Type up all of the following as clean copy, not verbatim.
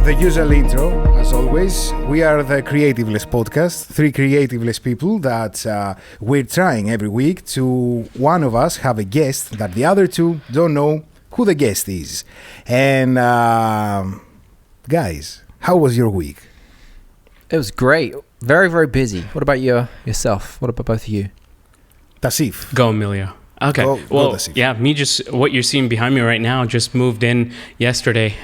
The usual intro, as always. We are the CreativeLess podcast, three CreativeLess people that we're trying every week to one of us have a guest that the other two don't know who the guest is. And guys, how was your week? It was great. Very, very busy. What about yourself? What about both of you? Tausif. Go, Emilio. Okay. Just what you're seeing behind me right now, just moved in yesterday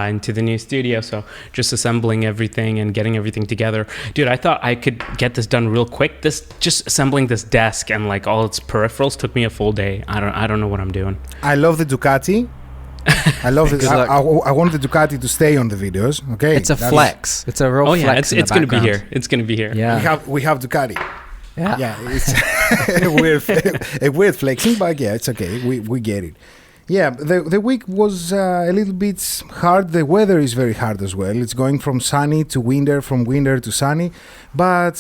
into the new studio. So just assembling everything and getting everything together. Dude, I thought I could get this done real quick. Just assembling this desk and like all its peripherals took me a full day. I don't know what I'm doing. I love the Ducati. I love it. I want the Ducati to stay on the videos. Okay. It's a flex. It's a real flex. It's going to be here. It's going to be here. Yeah. We have Ducati. Yeah, it's a weird flexing, but yeah, it's okay. We get it. Yeah, the week was a little bit hard. The weather is very hard as well. It's going from sunny to winter, from winter to sunny. But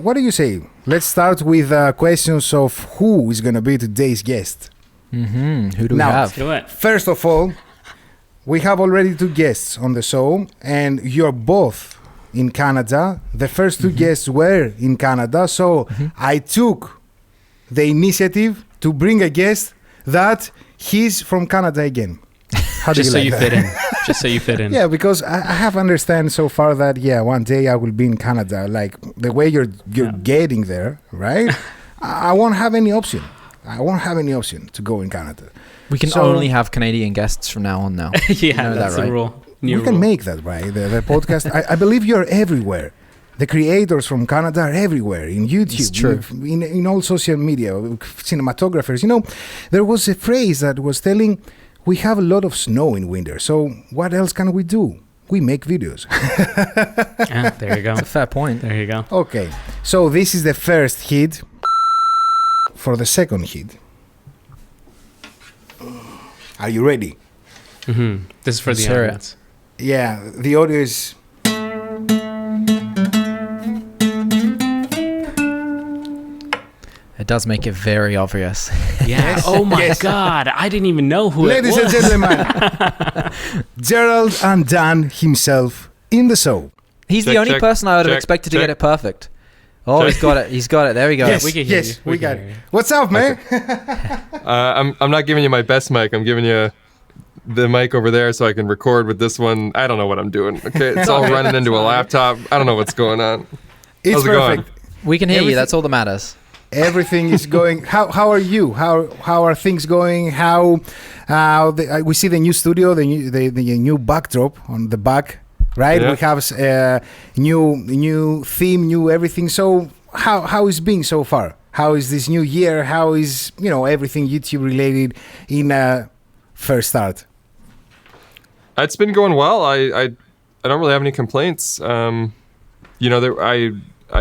what do you say? Let's start with questions of who is going to be today's guest. Mm-hmm. Who do we have? Do it. First of all, we have already two guests on the show, and you're both in Canada. The first two guests were in Canada, so I took the initiative to bring a guest that he's from Canada again. Just so you fit in. Just so you fit in. Yeah, because I have understand so far that one day I will be in Canada. Like the way you're getting there, right? I won't have any option. I won't have any option to go in Canada. We can only have Canadian guests from now on. Now, yeah, you know that's that, right? the rule. We can make that, right? The podcast. I believe you're everywhere. The creators from Canada are everywhere in YouTube, in all social media, cinematographers. You know, there was a phrase that was telling, we have a lot of snow in winter, so what else can we do? We make videos. There you go. That's a fair point. There you go. Okay, so this is the first hit. For the second hit, are you ready? Mm-hmm. This is for the audience. Yeah, the audio is... It does make it very obvious. Yeah. Oh my God. I didn't even know who it was. Ladies and gentlemen, Gerald Undone himself in the show. He's the only person I would have expected to get it perfect. Oh, he's got it. He's got it. There we go. Yes, we can hear you. We got it. What's up, man? I'm not giving you my best mic. I'm giving you the mic over there so I can record with this one. I don't know what I'm doing. Okay, it's all running into a laptop. I don't know what's going on. It's How's it perfect. going? We can hear you. That's all that matters. Everything is going. How are you? How are things going? We see the new studio, the new backdrop on the back. Right, we have new theme, new everything. So how is being so far? How is this new year? How is everything YouTube related in first start? It's been going well. I don't really have any complaints. I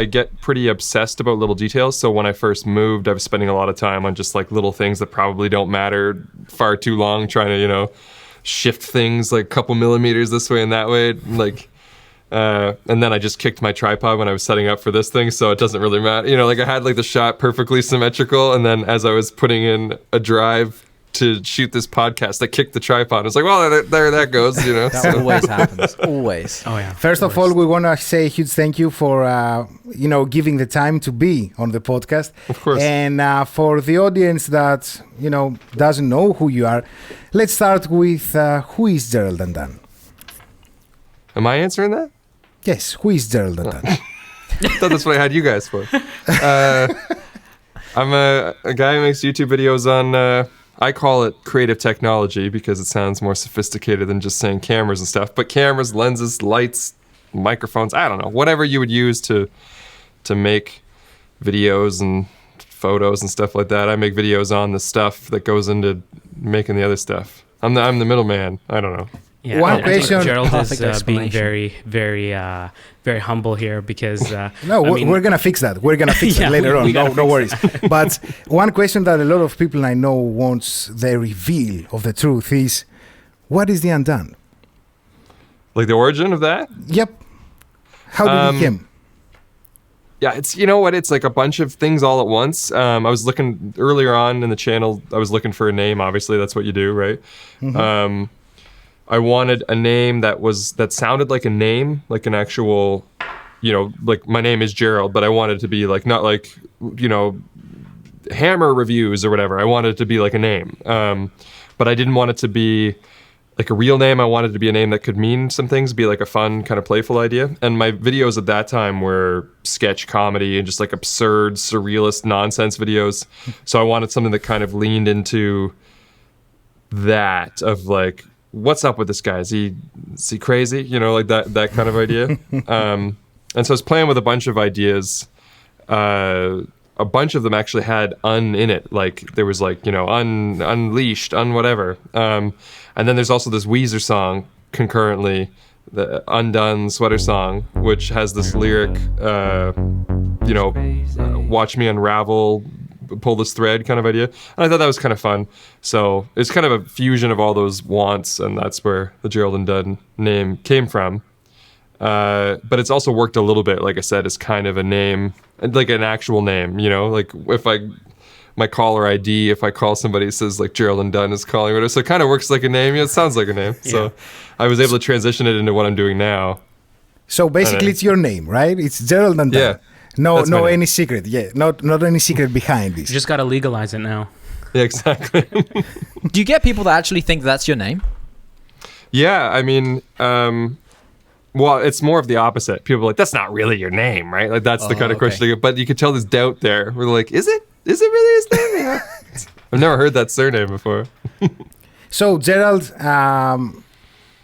get pretty obsessed about little details. So when I first moved, I was spending a lot of time on just like little things that probably don't matter far too long, trying to shift things like a couple millimeters this way and that way, and then I just kicked my tripod when I was setting up for this thing, so it doesn't really matter. I had like the shot perfectly symmetrical, and then as I was putting in a drive to shoot this podcast, I kicked the tripod. I was like, well, there that goes. That always happens. Always. Oh yeah. First of all, we want to say a huge thank you for giving the time to be on the podcast. Of course. And for the audience that doesn't know who you are, let's start with who is Gerald Undone? Am I answering that? Yes, who is Gerald Undone? I thought that's what I had you guys for. I'm a guy who makes YouTube videos on. I call it creative technology because it sounds more sophisticated than just saying cameras and stuff. But cameras, lenses, lights, microphones, I don't know. Whatever you would use to make videos and photos and stuff like that. I make videos on the stuff that goes into making the other stuff. I'm the middleman. I don't know. Yeah, One I think question. Gerald is being very, very, very humble here because... we're going to fix that. We're going to fix it later on. No worries. But one question that a lot of people I know wants the reveal of the truth is, what is the Undone? Like the origin of that? Yep. How did it become? Yeah, it's it's like a bunch of things all at once. I was looking earlier on in the channel. I was looking for a name. Obviously, that's what you do, right? Mm-hmm. I wanted a name that sounded like a name, like an actual, like my name is Gerald, but I wanted it to be like, not like, Hammer Reviews or whatever. I wanted it to be like a name. But I didn't want it to be like a real name. I wanted it to be a name that could mean some things, be like a fun, kind of playful idea. And my videos at that time were sketch comedy and just like absurd, surrealist nonsense videos. So I wanted something that kind of leaned into that of like, what's up with this guy? Is he crazy? Like that kind of idea. And so I was playing with a bunch of ideas. A bunch of them actually had "un" in it. Like there was like, unleashed, whatever. And then there's also this Weezer song concurrently, the Undone Sweater Song, which has this lyric, watch me unravel, pull this thread kind of idea. And I thought that was kind of fun. So it's kind of a fusion of all those wants, and that's where the Gerald Undone name came from. But it's also worked a little bit, like I said, as kind of a name, like an actual name, like if my caller ID, if I call somebody, it says like Gerald Undone is calling, whatever. So it kind of works like a name. It sounds like a name. Yeah. So I was able to transition it into what I'm doing now. So basically it's your name, right? It's Gerald Undone. Yeah. No any secret. Yeah. Not any secret behind this. You just got to legalize it now. Yeah, exactly. Do you get people that actually think that's your name? Yeah. I mean, well, it's more of the opposite. People are like, that's not really your name, right? Like that's the kind of question. But you can tell there's doubt there. We're like, is it? Is it really his name? Yeah. I've never heard that surname before. So, Gerald,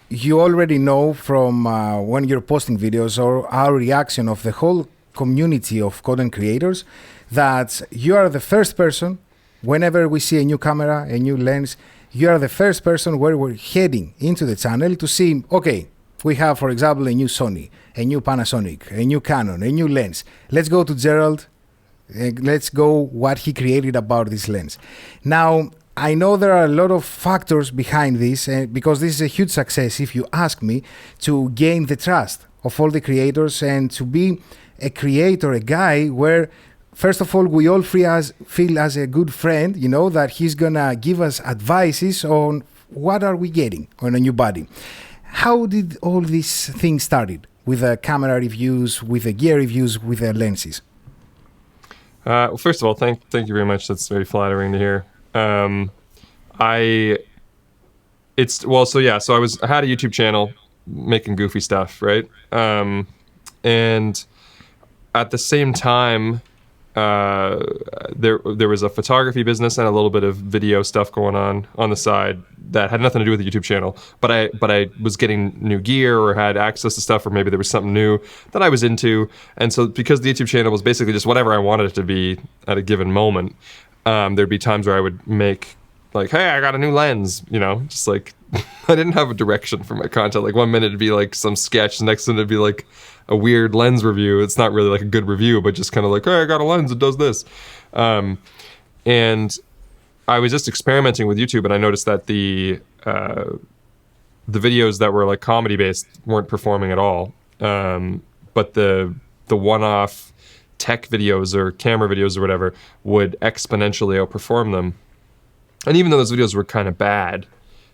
you already know from when you're posting videos or our reaction of the whole community of content creators that you are the first person, whenever we see a new camera, a new lens, you are the first person where we're heading into the channel to see, okay, we have, for example, a new Sony, a new Panasonic, a new Canon, a new lens. Let's go to Gerald. Let's go what he created about this lens. Now, I know there are a lot of factors behind this because this is a huge success, if you ask me, to gain the trust of all the creators and to be a creator, a guy where, first of all, we all feel as a good friend, that he's going to give us advices on what are we getting on a new body. How did all these things started with the camera reviews, with the gear reviews, with the lenses? Well, first of all, thank you very much. That's very flattering to hear. So I had a YouTube channel making goofy stuff, right? And at the same time, there was a photography business and a little bit of video stuff going on the side that had nothing to do with the YouTube channel. But I was getting new gear or had access to stuff, or maybe there was something new that I was into. And so because the YouTube channel was basically just whatever I wanted it to be at a given moment, there'd be times where I would make like, hey, I got a new lens, just like I didn't have a direction for my content. Like one minute it'd be like some sketch, the next minute it'd be like a weird lens review. It's not really like a good review, but just kind of like, hey, I got a lens that does this. And I was just experimenting with YouTube, and I noticed that the videos that were like comedy based weren't performing at all. But the one-off tech videos or camera videos or whatever would exponentially outperform them. And even though those videos were kind of bad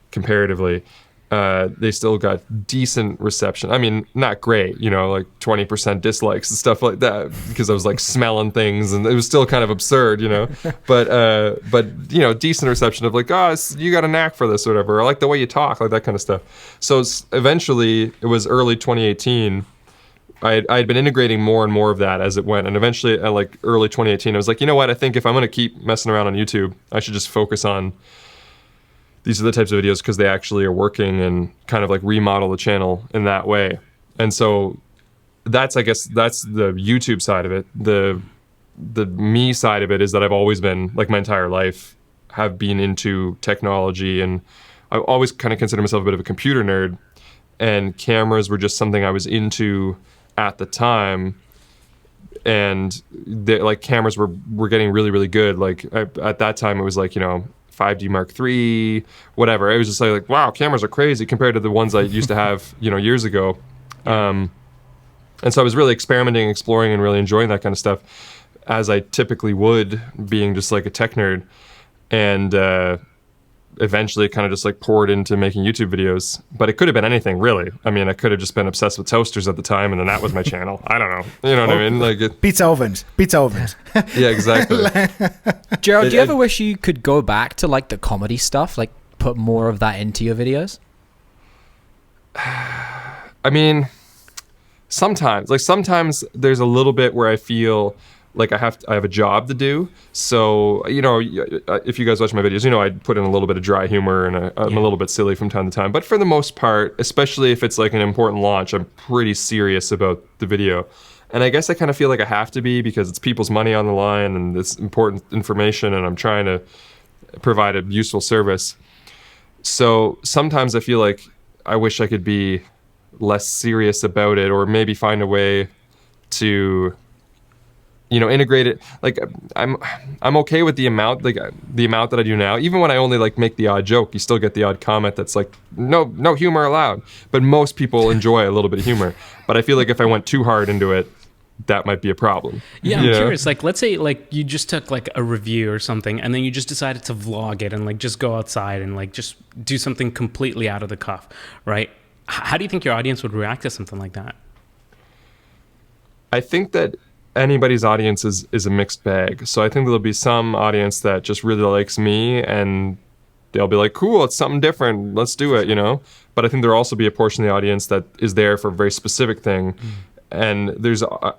comparatively, they still got decent reception. I mean, not great, like 20% dislikes and stuff like that, because I was like smelling things, and it was still kind of absurd, but decent reception of like, oh, you got a knack for this or whatever. I like the way you talk, like that kind of stuff. So eventually, it was early 2018. I had been integrating more and more of that as it went, and eventually, at like early 2018, I was like, you know what? I think if I'm going to keep messing around on YouTube, I should just focus on these are the types of videos because they actually are working, and kind of like remodel the channel in that way. And so that's the YouTube side of it. The me side of it is that I've always been, like my entire life, have been into technology, and I always kind of consider myself a bit of a computer nerd, and cameras were just something I was into at the time. And like cameras were getting really, really good. Like at that time it was like, 5D Mark III, whatever. It was just like, wow, cameras are crazy compared to the ones I used to have, years ago. And so I was really experimenting, exploring, and really enjoying that kind of stuff, as I typically would, being just like a tech nerd. And eventually kind of just like poured into making YouTube videos. But it could have been anything, really. I mean, I could have just been obsessed with toasters at the time, and then that was my channel. I don't know. You know what I mean? Like pizza ovens. Yeah, exactly. Gerald, do you ever wish you could go back to like the comedy stuff, like put more of that into your videos? I mean, sometimes there's a little bit where I feel like I have a job to do. So, you know, if you guys watch my videos, you know, I put in a little bit of dry humor, and I'm a little bit silly from time to time. But for the most part, especially if it's like an important launch, I'm pretty serious about the video. And I guess I kind of feel like I have to be, because it's people's money on the line and it's important information, and I'm trying to provide a useful service. So sometimes I feel like I wish I could be less serious about it, or maybe find a way to, you know, integrate it. Like I'm okay with the amount that I do now. Even when I only like make the odd joke, you still get the odd comment that's like, no humor allowed. But most people enjoy a little bit of humor. But I feel like if I went too hard into it, that might be a problem. Yeah, I'm curious. Like, let's say like you just took like a review or something, and then you just decided to vlog it and like just go outside and like just do something completely out of the cuff, right? How do you think your audience would react to something like that? I think that anybody's audience is a mixed bag. So I think there'll be some audience that just really likes me, and they'll be like, cool, it's something different, let's do it, you know? But I think there'll also be a portion of the audience that is there for a very specific thing. And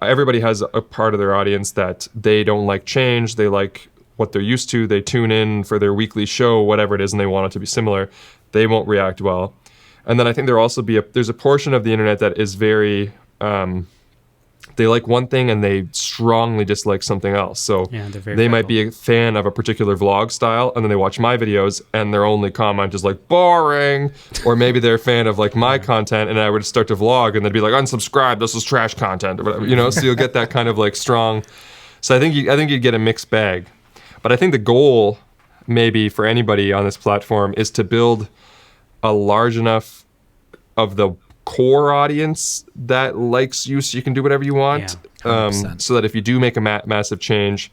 everybody has a part of their audience that they don't like change. They like what they're used to. They tune in for their weekly show, whatever it is, and they want it to be similar. They won't react well. And then I think there'll also be there's a portion of the internet that is very, they like one thing and they strongly dislike something else. So they might be a fan of a particular vlog style, and then they watch my videos and their only comment is like, boring. Or maybe they're a fan of like my content, and I would start to vlog and they'd be like, unsubscribe, this is trash content, or whatever, you know? So you'll get that kind of like strong. So I think you'd get a mixed bag. But I think the goal maybe for anybody on this platform is to build a large enough of the core audience that likes you, so you can do whatever you want. So that if you do make a massive change,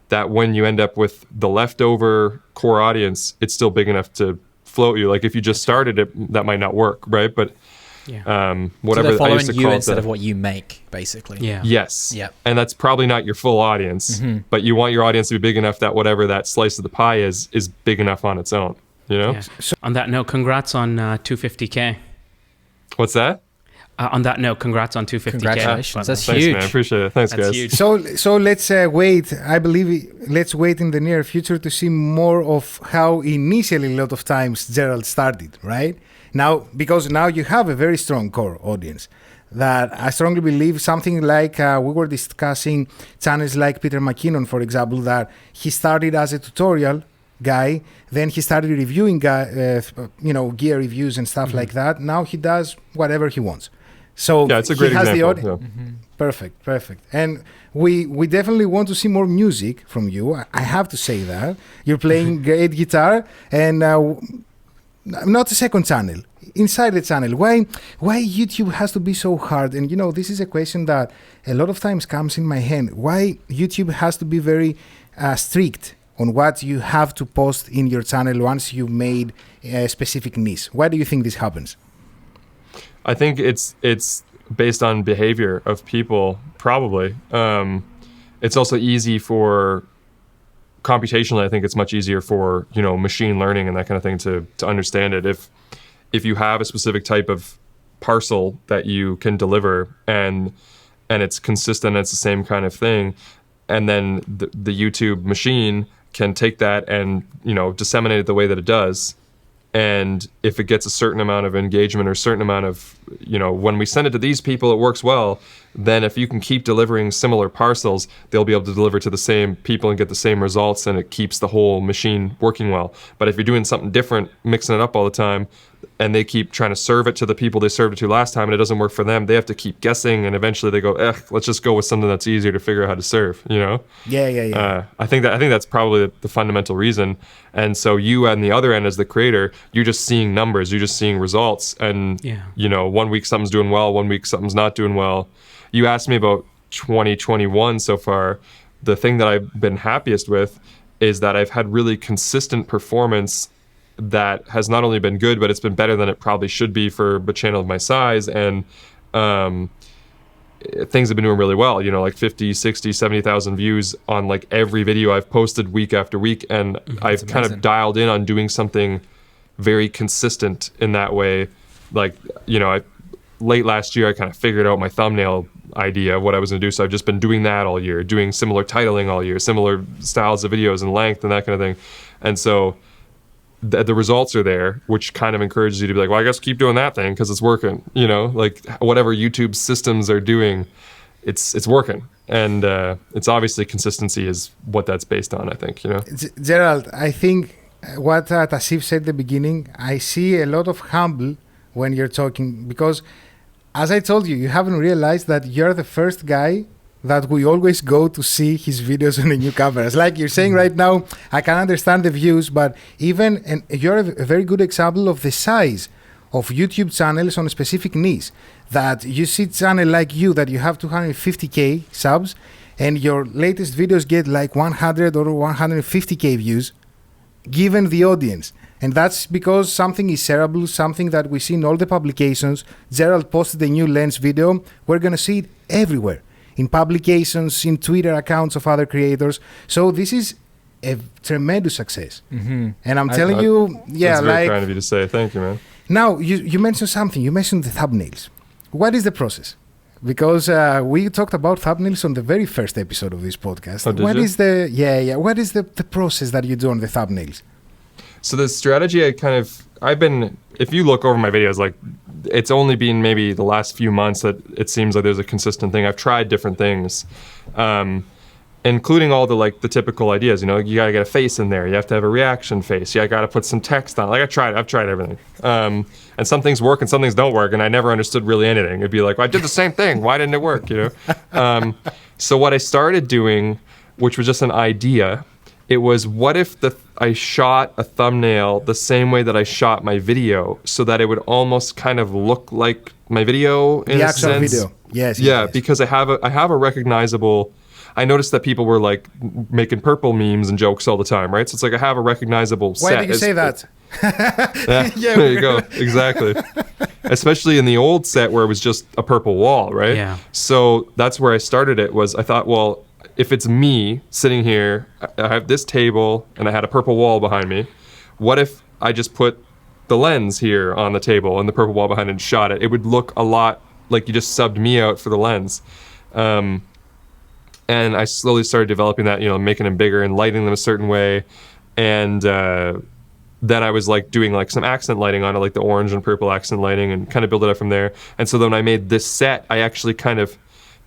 that when you end up with the leftover core audience, it's still big enough to float you. Like if you just started it, that might not work, right? But whatever. So they're following I used to you call instead of what you make, basically. Yeah. Yes. Yeah. And that's probably not your full audience, but you want your audience to be big enough that whatever that slice of the pie is big enough on its own. You know. Yeah. So on that note, congrats on 250K. What's that? On that note, congrats on 250K. Congratulations. That's Thanks, huge. man. I appreciate it. Thanks, That's guys. huge. So let's wait. I believe let's wait in the near future to see more of how initially a lot of times Gerald started, right? Now, because now you have a very strong core audience that I strongly believe something like we were discussing channels like Peter McKinnon, for example, that he started as a tutorial guy, then he started reviewing gear reviews and stuff like that. Now he does whatever he wants. So yeah, it's a great example. Perfect. And we definitely want to see more music from you. I have to say that you're playing great guitar, and not a second channel, inside the channel. Why YouTube has to be so hard? And this is a question that a lot of times comes in my head. Why YouTube has to be very strict on what you have to post in your channel once you made a specific niche? Why do you think this happens? I think it's based on behavior of people, probably. It's also easy for computationally. I think it's much easier for machine learning and that kind of thing to understand it. If you have a specific type of parcel that you can deliver and it's consistent, it's the same kind of thing, and then the YouTube machine can take that and disseminate it the way that it does. And if it gets a certain amount of engagement or a certain amount of, when we send it to these people, it works well, then if you can keep delivering similar parcels, they'll be able to deliver to the same people and get the same results, and it keeps the whole machine working well. But if you're doing something different, mixing it up all the time, and they keep trying to serve it to the people they served it to last time and it doesn't work for them, they have to keep guessing, and eventually they go, let's just go with something that's easier to figure out how to serve, Yeah. I think that's probably the fundamental reason. And so you on the other end as the creator, you're just seeing numbers, you're just seeing results, and 1 week something's doing well, 1 week something's not doing well. You asked me about 2021 so far. The thing that I've been happiest with is that I've had really consistent performance that has not only been good, but it's been better than it probably should be for a channel of my size. And things have been doing really well, you know, like 50, 60, 70,000 views on like every video I've posted week after week. And I've kind of dialed in on doing something very consistent in that way. Like, you know, late last year, I kind of figured out my thumbnail idea of what I was going to do. So I've just been doing that all year, doing similar titling all year, similar styles of videos and length and that kind of thing. And so the results are there, which kind of encourages you to be like, well, I guess keep doing that thing because it's working, you know, like whatever YouTube systems are doing, it's working. And it's obviously consistency is what that's based on, I think, you know. Gerald, I think what Tausif said at the beginning, I see a lot of humble when you're talking, because as I told you, you haven't realized that you're the first guy that we always go to see his videos on the new cameras. Like you're saying right now, I can understand the views, but and you're a very good example of the size of YouTube channels on a specific niche. That you see channel like you, that you have 250k subs, and your latest videos get like 100 or 150k views, given the audience. And that's because something is shareable, something that we see in all the publications. Gerald posted a new lens video. We're going to see it everywhere. In publications, in Twitter accounts of other creators. So this is a tremendous success. And I'm telling you, that's very kind of you to say. Thank you, man. Now, you mentioned something. You mentioned the thumbnails. What is the process? Because we talked about thumbnails on the very first episode of this podcast. Oh, did you? What is the process that you do on the thumbnails? So the strategy if you look over my videos, like it's only been maybe the last few months that it seems like there's a consistent thing. I've tried different things, including all the typical ideas. You know, you gotta get a face in there. You have to have a reaction face. You gotta put some text on. Like I've tried everything. And some things work and some things don't work. And I never understood really anything. It'd be like, well, I did the same thing. Why didn't it work? You know. So what I started doing, which was just an idea, it was, what if I shot a thumbnail the same way that I shot my video, so that it would almost kind of look like my video in a sense. The actual video. Yes. Yeah, yes. Because I have a recognizable. I noticed that people were like making purple memes and jokes all the time, right? So it's like I have a recognizable set. Why did you say that? Yeah, there you go. Exactly. Especially in the old set where it was just a purple wall, right? Yeah. So that's where I started it. I thought, well, if it's me sitting here, I have this table and I had a purple wall behind me. What if I just put the lens here on the table and the purple wall behind it and shot it? It would look a lot like you just subbed me out for the lens. And I slowly started developing that, you know, making them bigger and lighting them a certain way. And then I was like doing like some accent lighting on it, like the orange and purple accent lighting, and kind of build it up from there. And so then when I made this set, I actually kind of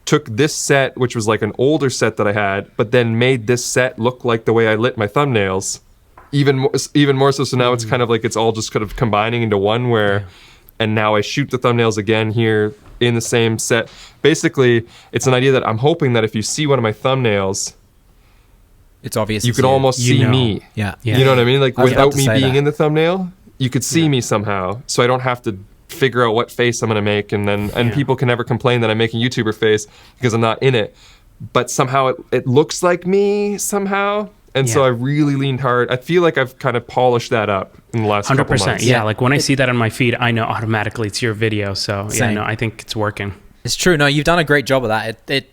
took this set, which was like an older set that I had, but then made this set look like the way I lit my thumbnails, even more so. So now it's kind of like it's all just kind of combining into one and now I shoot the thumbnails again here in the same set. Basically, it's an idea that I'm hoping that if you see one of my thumbnails, it's obvious you could almost see me. Yeah. You know what I mean? Like without me being in the thumbnail, you could see me somehow. So I don't have to figure out what face I'm going to make, and people can never complain that I'm making YouTuber face because I'm not in it, but somehow it looks like me somehow. And so I really leaned hard. I feel like I've kind of polished that up in the last 100%, couple months. Yeah, like when I see that on my feed, I know automatically it's your video. So I think it's working. It's true. No, you've done a great job of that.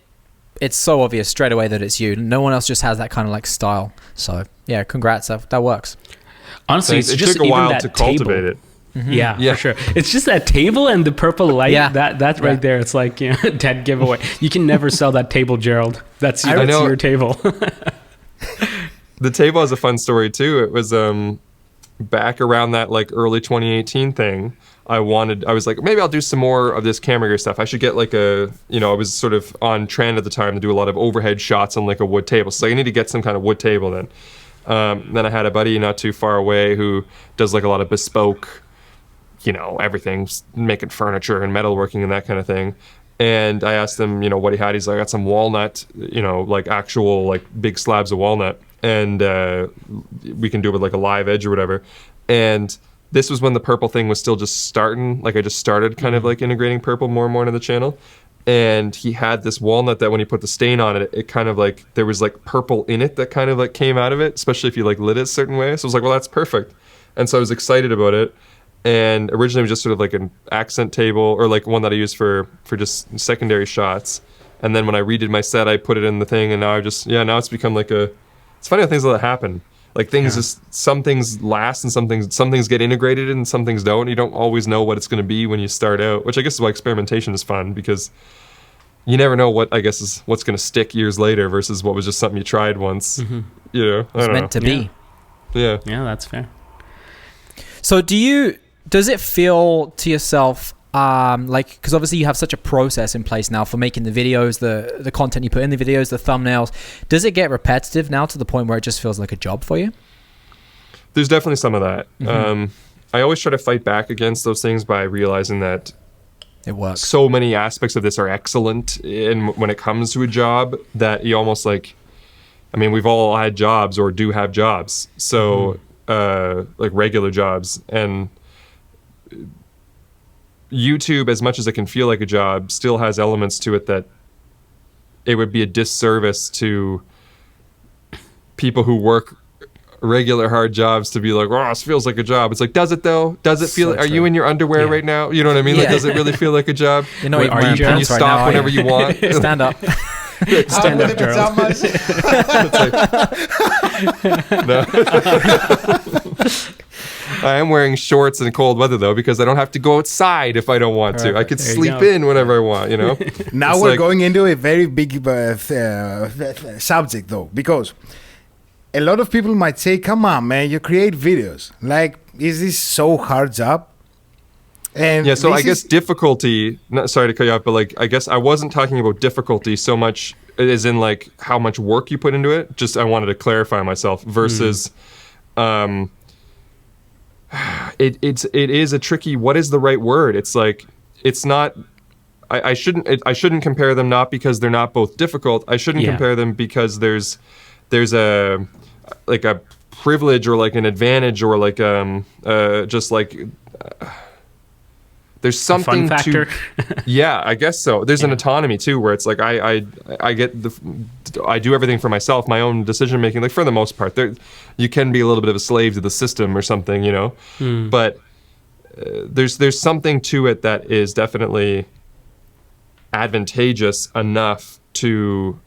It's so obvious straight away that it's you. No one else just has that kind of like style. So yeah, congrats. That works. Honestly, it took a while to cultivate it. Mm-hmm. Yeah, for sure. It's just that table and the purple light. That's right there. It's like, you know, dead giveaway. You can never sell that table, Gerald. That's your table. The table has a fun story too. It was back around that like early 2018 thing. I was like, maybe I'll do some more of this camera gear stuff. I should get like I was sort of on trend at the time to do a lot of overhead shots on like a wood table. So I need to get some kind of wood table then. Then I had a buddy not too far away who does like a lot of bespoke, you know, everything, making furniture and metalworking and that kind of thing. And I asked him, you know, what he had. He's like, I got some walnut, you know, like actual like big slabs of walnut. And we can do it with like a live edge or whatever. And this was when the purple thing was still just starting. Like I just started kind of like integrating purple more and more into the channel. And he had this walnut that when he put the stain on it, it kind of like, there was like purple in it that kind of like came out of it, especially if you like lit it a certain way. So I was like, well, that's perfect. And so I was excited about it. And originally it was just sort of like an accent table, or like one that I used for just secondary shots. And then when I redid my set, I put it in the thing, and now now it's become like it's funny how things like that happen. Like things some things last, and some things get integrated and some things don't. You don't always know what it's going to be when you start out, which I guess is why experimentation is fun, because you never know what I guess is what's going to stick years later versus what was just something you tried once. Mm-hmm. You know, it's meant to be. Yeah, that's fair. So does it feel to yourself like, because obviously you have such a process in place now for making the videos, the content you put in the videos, the thumbnails, does it get repetitive now to the point where it just feels like a job for you? There's definitely some of that. I always try to fight back against those things by realizing that it works. So many aspects of this are excellent when it comes to a job, that you almost like, I mean, we've all had jobs or do have jobs, so like regular jobs, and YouTube, as much as it can feel like a job, still has elements to it that it would be a disservice to people who work regular hard jobs to be like, oh, this feels like a job. It's like, does it though? Does it feel? Are you in your underwear right now? You know what I mean? Like, does it really feel like a job? You know, Wait, can you stop now, whenever you want? Stand up. Stand up, Gerald. No. I am wearing shorts in cold weather though, because I don't have to go outside if I don't want to. I could sleep in whenever I want, you know? Now we're going into a very big subject though, because a lot of people might say, come on, man, you create videos. Like, is this so hard job? And yeah, so I guess difficulty, sorry to cut you off, but like, I guess I wasn't talking about difficulty so much as in like how much work you put into it. Just, I wanted to clarify myself versus, it is a tricky, what is the right word? It's like, it's not, I shouldn't compare them, not because they're not both difficult. I shouldn't compare them because there's a like a privilege or like an advantage or like just like there's something a fun factor. Yeah, I guess so. There's an autonomy too, where it's like I get I do everything for myself, my own decision making. Like for the most part, you can be a little bit of a slave to the system or something, you know. But there's something to it that is definitely advantageous enough to.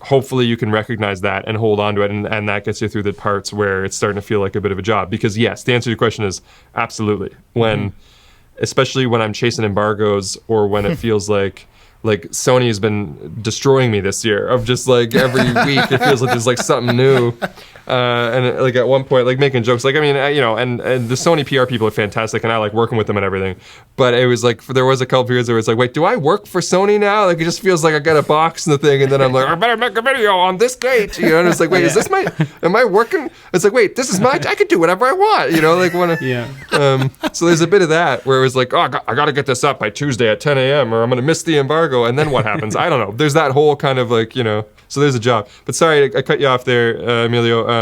Hopefully you can recognize that and hold on to it, and that gets you through the parts where it's starting to feel like a bit of a job. Because yes, the answer to your question is absolutely. When, especially when I'm chasing embargoes, or when it feels like Sony has been destroying me this year, of just like every week it feels like there's like something new. And like at one point, like making jokes, like, I mean, you know, and the Sony PR people are fantastic, and I like working with them and everything. But it was like, there was a couple periods where it's like, wait, do I work for Sony now? Like, it just feels like I got a box in the thing, and then I'm like, I better make a video on this date, you know? And it's like, wait, is this am I working? It's like, wait, this is I can do whatever I want, you know? Like, so there's a bit of that where it was like, oh, I got to get this up by Tuesday at 10 a.m. or I'm going to miss the embargo, and then what happens? I don't know. There's that whole kind of like, you know, so there's a job. But sorry, I cut you off there, Emilio.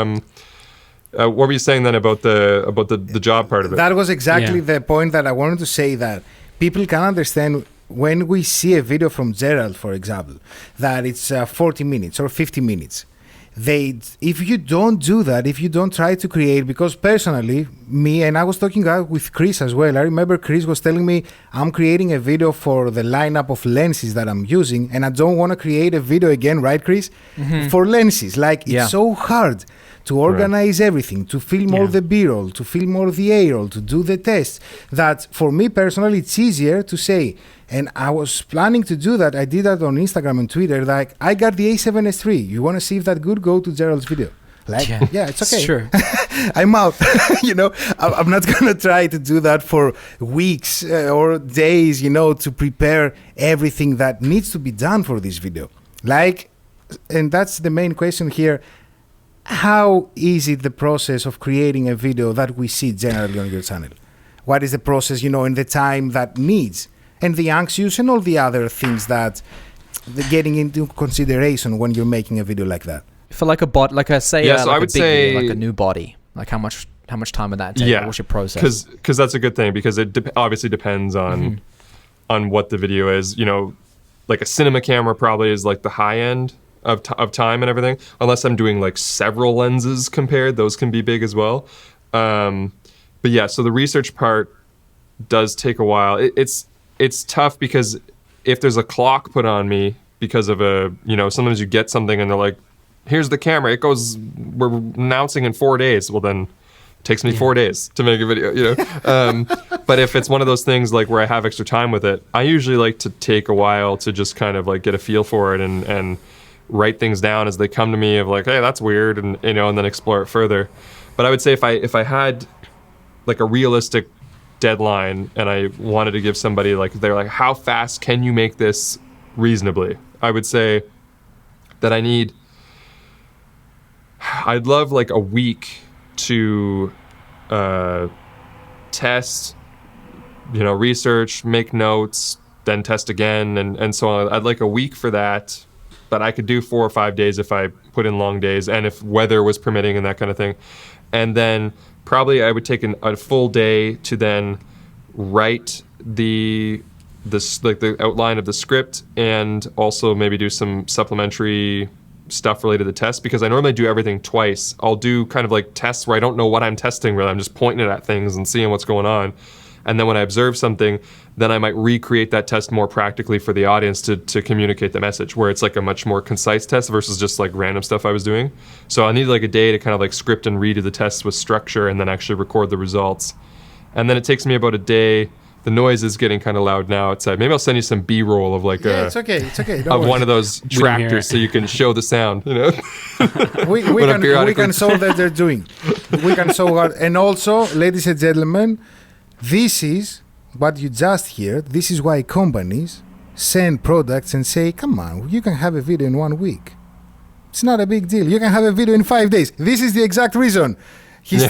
What were you saying then about the job part of it? That was exactly the point that I wanted to say, that people can understand when we see a video from Gerald, for example, that it's 40 minutes or 50 minutes. If you don't do that, if you don't try to create, because personally, me, and I was talking with Chris as well. I remember Chris was telling me, I'm creating a video for the lineup of lenses that I'm using, and I don't want to create a video again, right, Chris? For lenses. Like, it's so hard to organize everything, to film all the B-roll, to film all the A-roll, to do the tests, that for me personally, it's easier to say, and I was planning to do that. I did that on Instagram and Twitter. Like, I got the A7S3. You want to see if that good? Go to Gerald's video. Like, yeah, it's okay. Sure. I'm out. You know, I'm not going to try to do that for weeks or days, you know, to prepare everything that needs to be done for this video. Like, and that's the main question here. How is it the process of creating a video that we see generally on your channel? What is the process, you know, in the time that needs? And the anxious and all the other things that getting into consideration when you're making a video like that. For like a bot, like I say, so I would say video, like a new body. Like how much time would that take? Yeah, what's your process? Because that's a good thing, because it obviously depends on what the video is. You know, like a cinema camera probably is like the high end of time and everything. Unless I'm doing like several lenses compared, those can be big as well. But yeah, so the research part does take a while. It's tough because if there's a clock put on me because of sometimes you get something and they're like, here's the camera, we're announcing in 4 days. Well, then it takes me 4 days to make a video, But if it's one of those things like where I have extra time with it, I usually like to take a while to just kind of like get a feel for it and write things down as they come to me of like, hey, that's weird, and and then explore it further. But I would say if I had like a realistic deadline and I wanted to give somebody like, they're like, how fast can you make this reasonably? I would say that I'd love like a week to test, research, make notes, then test again, and so on. I'd like a week for that, but I could do 4 or 5 days if I put in long days and if weather was permitting and that kind of thing. And then probably I would take a full day to then write the outline of the script and also maybe do some supplementary stuff related to the test, because I normally do everything twice. I'll do kind of like tests where I don't know what I'm testing really. I'm just pointing it at things and seeing what's going on. And then when I observe something, then I might recreate that test more practically for the audience to communicate the message, where it's like a much more concise test versus just like random stuff I was doing. So I need like a day to kind of like script and redo the tests with structure and then actually record the results. And then it takes me about a day. The noise is getting kind of loud now outside. Maybe I'll send you some B-roll of like it's okay. Of one of those tractors so you can show the sound. we can show that they're doing. We can show what, and also, ladies and gentlemen, this is what you just heard. This is why companies send products and say, come on, you can have a video in 1 week. It's not a big deal. You can have a video in 5 days. This is the exact reason. He's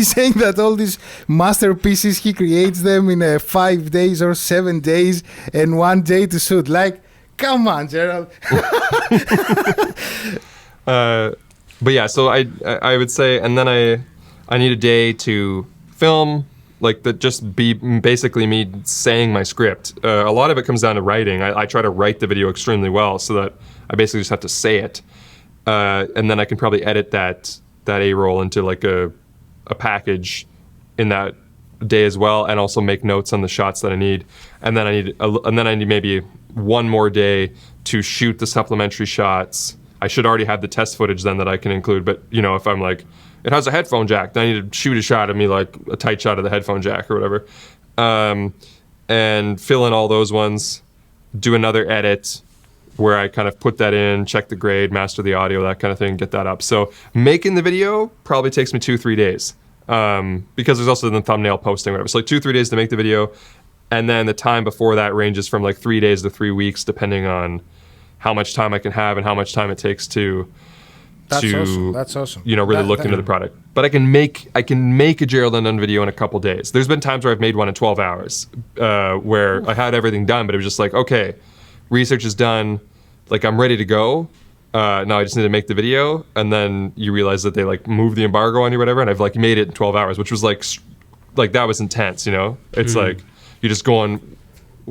saying that all these masterpieces, he creates them in 5 days or 7 days and 1 day to shoot. Like, come on, Gerald. But yeah, so I would say, and then I need a day to film, like that just be basically me saying my script. A lot of it comes down to writing. I try to write the video extremely well so that I basically just have to say it. And then I can probably edit that A-roll into like a package in that day as well, and also make notes on the shots that I need. And then I need maybe one more day to shoot the supplementary shots. I should already have the test footage then that I can include, but if I'm like, it has a headphone jack, then I need to shoot a shot of me, like a tight shot of the headphone jack or whatever, and fill in all those ones, do another edit where I kind of put that in, check the grade, master the audio, that kind of thing, get that up. So making the video probably takes me 2-3 days, because there's also the thumbnail posting, whatever. So like 2-3 days to make the video, and then the time before that ranges from like 3 days to 3 weeks, depending on how much time I can have and how much time it takes to That's awesome. Really look into the product. But I can make a Gerald Undone video in a couple days. There's been times where I've made one in 12 hours, where I had everything done, but it was just like, okay, research is done, like I'm ready to go. Now I just need to make the video, and then you realize that they like move the embargo on you, or whatever, and I've like made it in 12 hours, which was like that was intense. It's like you're just going.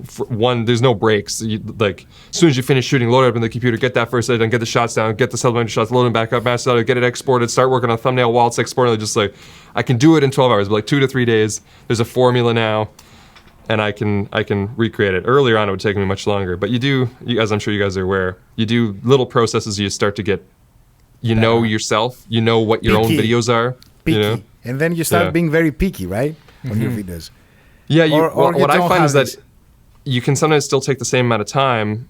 There's no breaks. Like as soon as you finish shooting, load it up in the computer, get that first edit, and get the shots down, get the supplementary shots, load them back up, master it, get it exported, start working on a thumbnail while it's exported. Just like I can do it in 12 hours, but like 2 to 3 days. There's a formula now, and I can recreate it. Earlier on, it would take me much longer. But as I'm sure you guys are aware, you do little processes. You start to get, yourself. You know what your own videos are. Picky. And then you start being very picky, right, on your videos. Yeah. What I find is that you can sometimes still take the same amount of time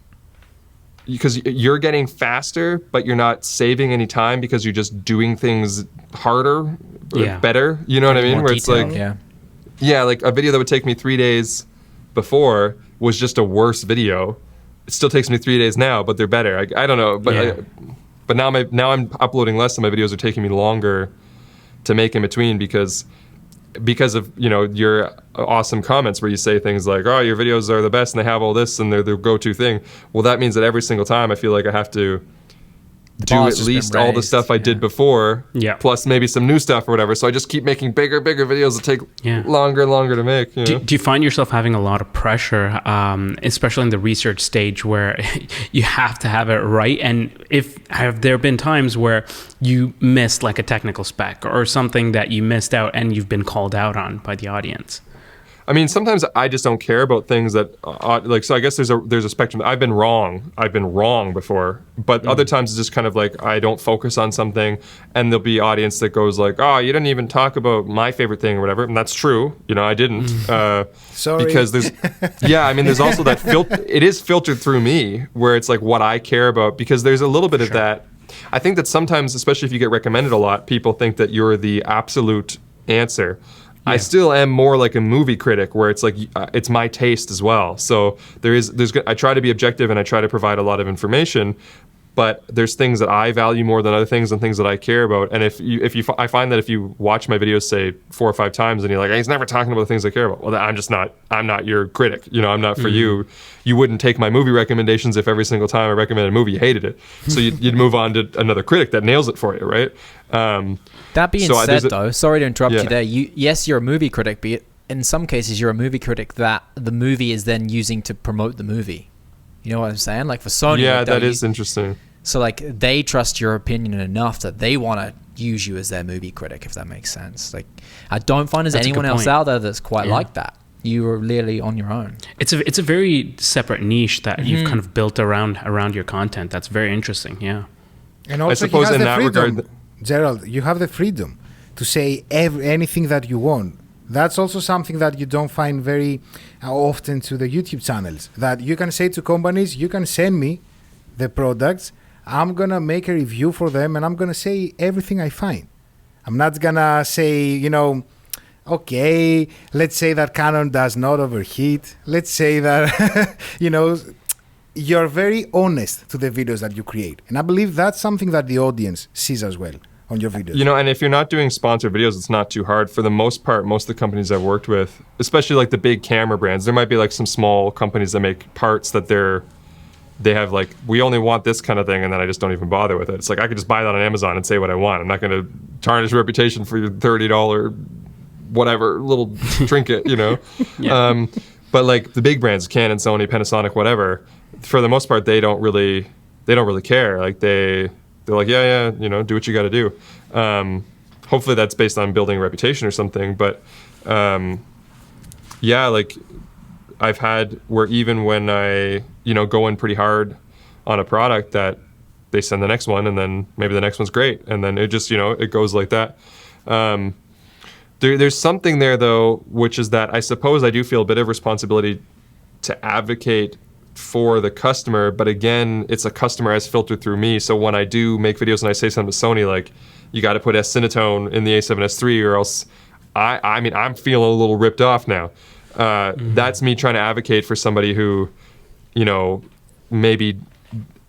because you're getting faster, but you're not saving any time because you're just doing things harder, better. You know what I mean? Where it's like, like a video that would take me 3 days before was just a worse video. It still takes me 3 days now, but they're better. I don't know, but now I'm uploading less, and my videos are taking me longer to make in between because of your awesome comments where you say things like, oh, your videos are the best and they have all this and they're the go-to thing. Well, that means that every single time I feel like I have to do at least all the stuff I did before, plus maybe some new stuff or whatever. So I just keep making bigger videos that take longer and longer to make. You know? Do you find yourself having a lot of pressure, especially in the research stage, where you have to have it right? And have there been times where you missed like a technical spec or something that you missed out and you've been called out on by the audience? I mean, sometimes I just don't care about things that, so I guess there's a spectrum. I've been wrong before, but other times it's just kind of like I don't focus on something, and there'll be audience that goes like, "Oh, you didn't even talk about my favorite thing or whatever," and that's true. You know, I didn't. Sorry. Because there's, there's also that it is filtered through me where it's like what I care about, because there's a little bit of that. I think that sometimes, especially if you get recommended a lot, people think that you're the absolute answer. I still am more like a movie critic, where it's like it's my taste as well. So I try to be objective and I try to provide a lot of information, but there's things that I value more than other things and things that I care about. And I find that if you watch my videos, say 4 or 5 times, and you're like, he's never talking about the things I care about. Well, I'm not your critic. You know, I'm not for you. You wouldn't take my movie recommendations if every single time I recommended a movie you hated it. So you'd move on to another critic that nails it for you, right? That being said, though, sorry to interrupt you there. Yes, you're a movie critic, but in some cases, you're a movie critic that the movie is then using to promote the movie. You know what I'm saying? Like for Sony. Yeah, that is interesting. So like they trust your opinion enough that they want to use you as their movie critic, if that makes sense. Like I don't find there's anyone else out there that's quite like that. You are literally on your own. It's a very separate niche that you've kind of built around your content. That's very interesting. Yeah. And also, I suppose in that regard, Gerald, you have the freedom to say anything that you want. That's also something that you don't find very often to the YouTube channels. That you can say to companies, you can send me the products, I'm going to make a review for them, and I'm going to say everything I find. I'm not going to say, okay, let's say that Canon does not overheat. Let's say that, you're very honest to the videos that you create. And I believe that's something that the audience sees as well on your videos. And if you're not doing sponsored videos, it's not too hard. For the most part, most of the companies I've worked with, especially like the big camera brands, there might be like some small companies that make parts that they have like, we only want this kind of thing, and then I just don't even bother with it. It's like I could just buy that on Amazon and say what I want. I'm not going to tarnish reputation for your $30 whatever little trinket, But like the big brands, Canon, Sony, Panasonic, whatever, for the most part, they don't really care. Like they're like, do what you got to do. Hopefully that's based on building a reputation or something. But like I've had where even when I, go in pretty hard on a product, that they send the next one, and then maybe the next one's great. And then it just, it goes like that. There's something there, though, which is that I suppose I do feel a bit of responsibility to advocate for the customer. But again, it's a customer as filtered through me. So when I do make videos and I say something to Sony, like, you got to put S-Cinetone in the A7S III or else I'm feeling a little ripped off now. That's me trying to advocate for somebody who, maybe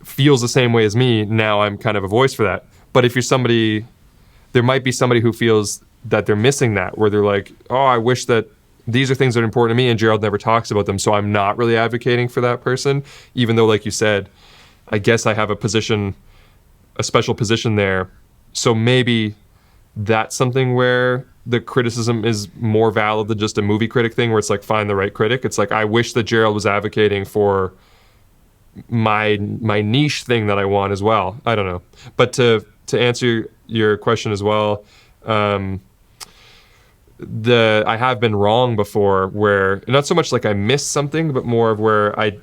feels the same way as me. Now I'm kind of a voice for that. But if you're somebody, there might be somebody who feels that they're missing that, where they're like, oh, I wish that these are things that are important to me and Gerald never talks about them, so I'm not really advocating for that person, even though, like you said, I guess I have a special position there. So maybe that's something where the criticism is more valid than just a movie critic thing, where it's like, find the right critic. It's like, I wish that Gerald was advocating for my niche thing that I want as well. I don't know. But to answer your question as well, I have been wrong before, where not so much like I missed something, but more of where I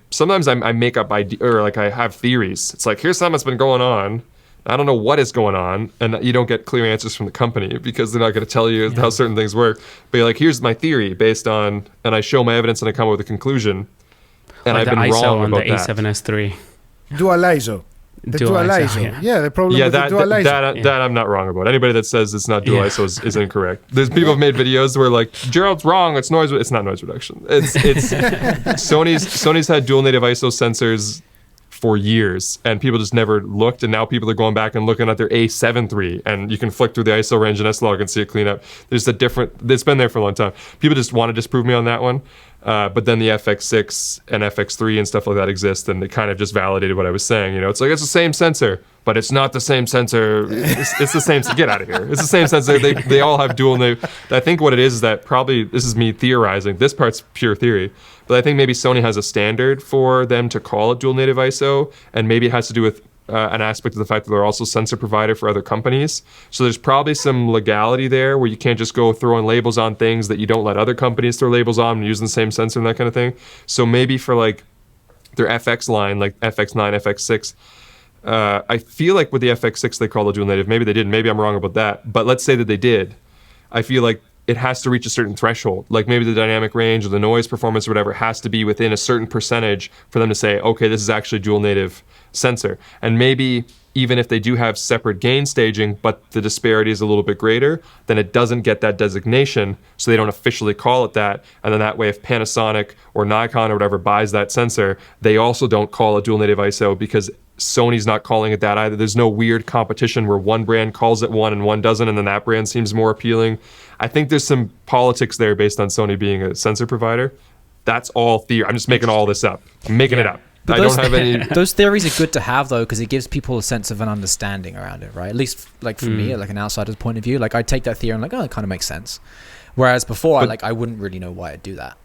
sometimes I make up idea, or like I have theories. It's like, here's something that's been going on. I don't know what is going on, and you don't get clear answers from the company because they're not going to tell you how certain things work. But you're like, here's my theory based on, and I show my evidence and I come up with a conclusion. And like I've been ISO wrong on about the that. A7S III. Dual ISO. The dual ISO. Yeah, the problem with the dual ISO. That I'm not wrong about. Anybody that says it's not dual ISO is incorrect. There's people have made videos where like, Gerald's wrong, it's noise. It's not noise reduction. It's Sony's had dual native ISO sensors for years, and people just never looked, and now people are going back and looking at their A7 III, and you can flick through the ISO range and S-Log and see it clean up. It's been there for a long time. People just want to disprove me on that one. But then the FX6 and FX3 and stuff like that exist, and it kind of just validated what I was saying. It's like, it's the same sensor, but it's not the same sensor. It's the same. Get out of here. It's the same sensor. They all have dual native. I think what it is that probably, this is me theorizing. This part's pure theory. But I think maybe Sony has a standard for them to call it dual native ISO, and maybe it has to do with an aspect of the fact that they're also sensor provider for other companies. So there's probably some legality there where you can't just go throwing labels on things that you don't let other companies throw labels on and using the same sensor and that kind of thing. So maybe for like their FX line, like FX9, FX6, I feel like with the FX6 they call it dual native. Maybe they didn't. Maybe I'm wrong about that. But let's say that they did. I feel like it has to reach a certain threshold. Like maybe the dynamic range or the noise performance or whatever has to be within a certain percentage for them to say, okay, this is actually dual native sensor. And maybe even if they do have separate gain staging, but the disparity is a little bit greater, then it doesn't get that designation, so they don't officially call it that. And then that way, if Panasonic or Nikon or whatever buys that sensor, they also don't call it dual native ISO because Sony's not calling it that either. There's no weird competition where one brand calls it one and one doesn't, and then that brand seems more appealing. I think there's some politics there based on Sony being a sensor provider. That's all theory. I'm just making all this up. I'm making it up. But I don't have any. Those theories are good to have though, because it gives people a sense of an understanding around it, right? At least like for me, like an outsider's point of view, like I take that theory and like, oh, it kind of makes sense. Whereas before, I wouldn't really know why I'd do that.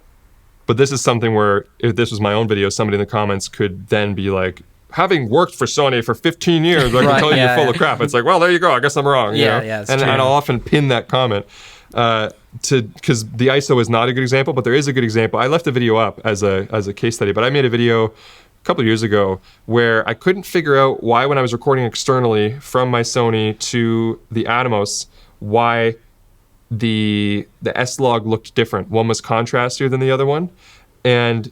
But this is something where if this was my own video, somebody in the comments could then be like, having worked for Sony for 15 years, I can tell you you're full of crap. It's like, well, there you go. I guess I'm wrong. And I'll often pin that comment because the ISO is not a good example, but there is a good example. I left a video up as a case study, but I made a video a couple of years ago where I couldn't figure out why when I was recording externally from my Sony to the Atomos, why the S-Log looked different. One was contrastier than the other one. And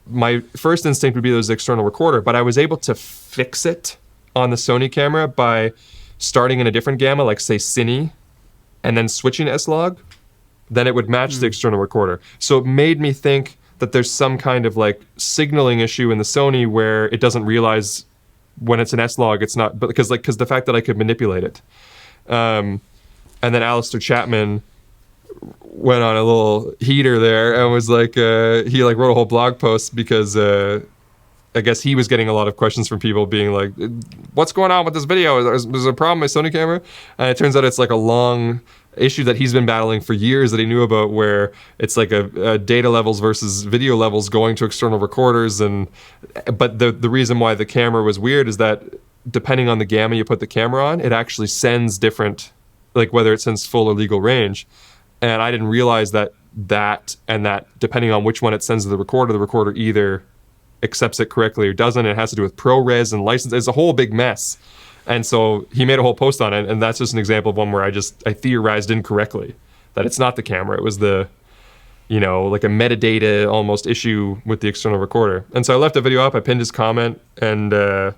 my first instinct would be there was the external recorder, but I was able to fix it on the Sony camera by starting in a different gamma, like say Cine, and then switching to S-Log. Then it would match the external recorder. So it made me think that there's some kind of like signaling issue in the Sony where it doesn't realize when it's an S-Log, it's not, but because the fact that I could manipulate it. And then Alistair Chapman went on a little heater there and was like, he like wrote a whole blog post because I guess he was getting a lot of questions from people being like, what's going on with this video? Is there a problem with my Sony camera? And it turns out it's like a long issue that he's been battling for years that he knew about, where it's like a data levels versus video levels going to external recorders. But the reason why the camera was weird is that depending on the gamma you put the camera on, it actually sends different, like whether it sends full or legal range. And I didn't realize that depending on which one it sends to the recorder either accepts it correctly or doesn't. It has to do with ProRes and license. It's a whole big mess. And so he made a whole post on it, and that's just an example of one where I theorized incorrectly that it's not the camera. It was the, like a metadata almost issue with the external recorder. And so I left the video up. I pinned his comment, and so